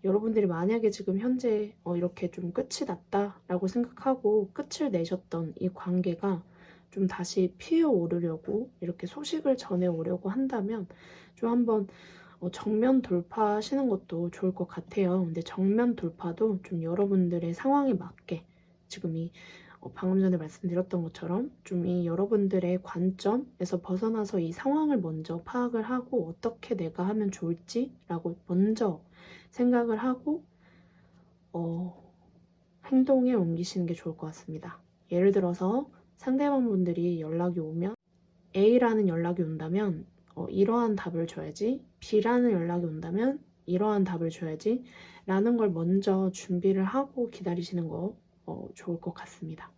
Speaker 1: 여러분들이 만약에 지금 현재 이렇게 좀 끝이 났다라고 생각하고 끝을 내셨던 이 관계가 좀 다시 피어오르려고 이렇게 소식을 전해오려고 한다면 좀 한번 정면 돌파하시는 것도 좋을 것 같아요. 근데 정면 돌파도 좀 여러분들의 상황에 맞게 지금 이 방금 전에 말씀드렸던 것처럼 좀 이 여러분들의 관점에서 벗어나서 이 상황을 먼저 파악을 하고 어떻게 내가 하면 좋을지라고 먼저 생각을 하고 행동에 옮기시는 게 좋을 것 같습니다. 예를 들어서 상대방 분들이 연락이 오면 A라는 연락이 온다면 이러한 답을 줘야지, B라는 연락이 온다면 이러한 답을 줘야지 라는 걸 먼저 준비를 하고 기다리시는 거 좋을 것 같습니다.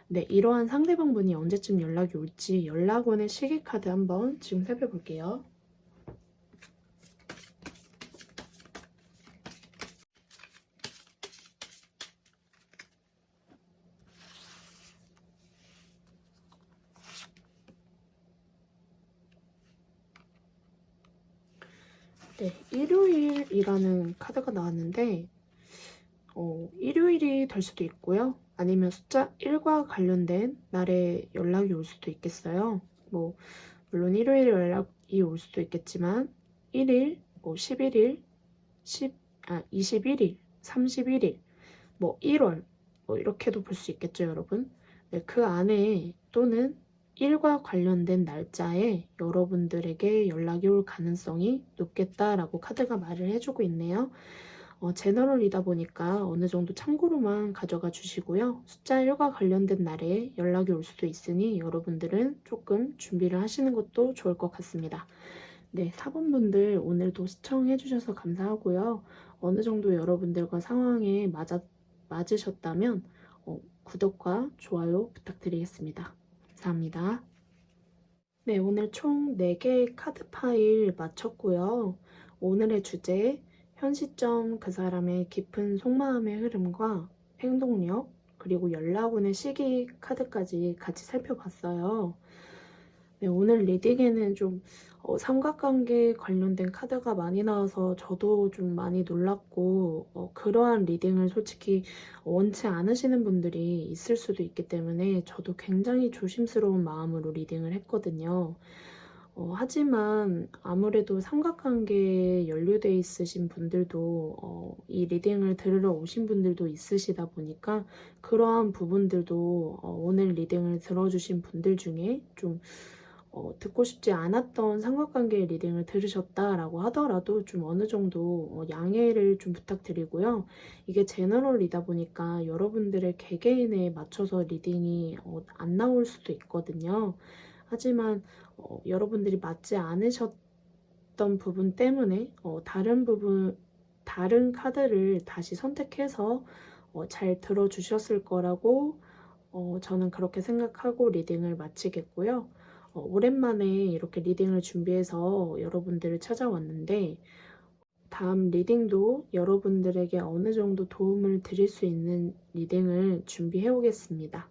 Speaker 1: 네, 이러한 상대방 분이 언제쯤 연락이 올지 연락 오는 시기 카드 한번 지금 살펴볼게요. 네, 일요일이라는 카드가 나왔는데 일요일이 될 수도 있고요. 아니면 숫자 1과 관련된 날에 연락이 올 수도 있겠어요. 뭐 물론 일요일에 연락이 올 수도 있겠지만 1일, 뭐 11일, 21일, 31일, 뭐 1월 뭐 이렇게도 볼 수 있겠죠, 여러분. 네, 그 안에 또는 일과 관련된 날짜에 여러분들에게 연락이 올 가능성이 높겠다라고 카드가 말을 해주고 있네요. 제너럴이다 보니까 어느 정도 참고로만 가져가 주시고요. 숫자 1과 관련된 날에 연락이 올 수도 있으니 여러분들은 조금 준비를 하시는 것도 좋을 것 같습니다. 네, 4번분들 오늘도 시청해주셔서 감사하고요. 어느 정도 여러분들과 상황에 맞으셨다면 구독과 좋아요 부탁드리겠습니다. 감사합니다. 네, 오늘 총 4개의 카드 파일 마쳤고요. 오늘의 주제, 현 시점 그 사람의 깊은 속마음의 흐름과 행동력, 그리고 연락 오는 시기 카드까지 같이 살펴봤어요. 네, 오늘 리딩에는 좀 삼각관계 관련된 카드가 많이 나와서 저도 좀 많이 놀랐고, 그러한 리딩을 솔직히 원치 않으시는 분들이 있을 수도 있기 때문에 저도 굉장히 조심스러운 마음으로 리딩을 했거든요. 하지만 아무래도 삼각관계에 연루돼 있으신 분들도 이 리딩을 들으러 오신 분들도 있으시다 보니까 그러한 부분들도 오늘 리딩을 들어주신 분들 중에 좀 듣고 싶지 않았던 삼각관계 리딩을 들으셨다라고 하더라도 좀 어느 정도 양해를 좀 부탁드리고요. 이게 제너럴이다 보니까 여러분들의 개개인에 맞춰서 리딩이 안 나올 수도 있거든요. 하지만 여러분들이 맞지 않으셨던 부분 때문에 다른 카드를 다시 선택해서 잘 들어주셨을 거라고 저는 그렇게 생각하고 리딩을 마치겠고요. 오랜만에 이렇게 리딩을 준비해서 여러분들을 찾아왔는데 다음 리딩도 여러분들에게 어느 정도 도움을 드릴 수 있는 리딩을 준비해 오겠습니다.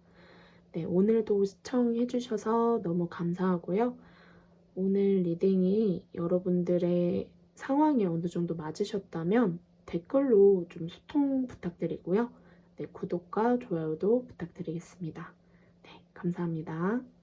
Speaker 1: 네, 오늘도 시청해 주셔서 너무 감사하고요. 오늘 리딩이 여러분들의 상황에 어느 정도 맞으셨다면 댓글로 좀 소통 부탁드리고요. 네, 구독과 좋아요도 부탁드리겠습니다. 네, 감사합니다.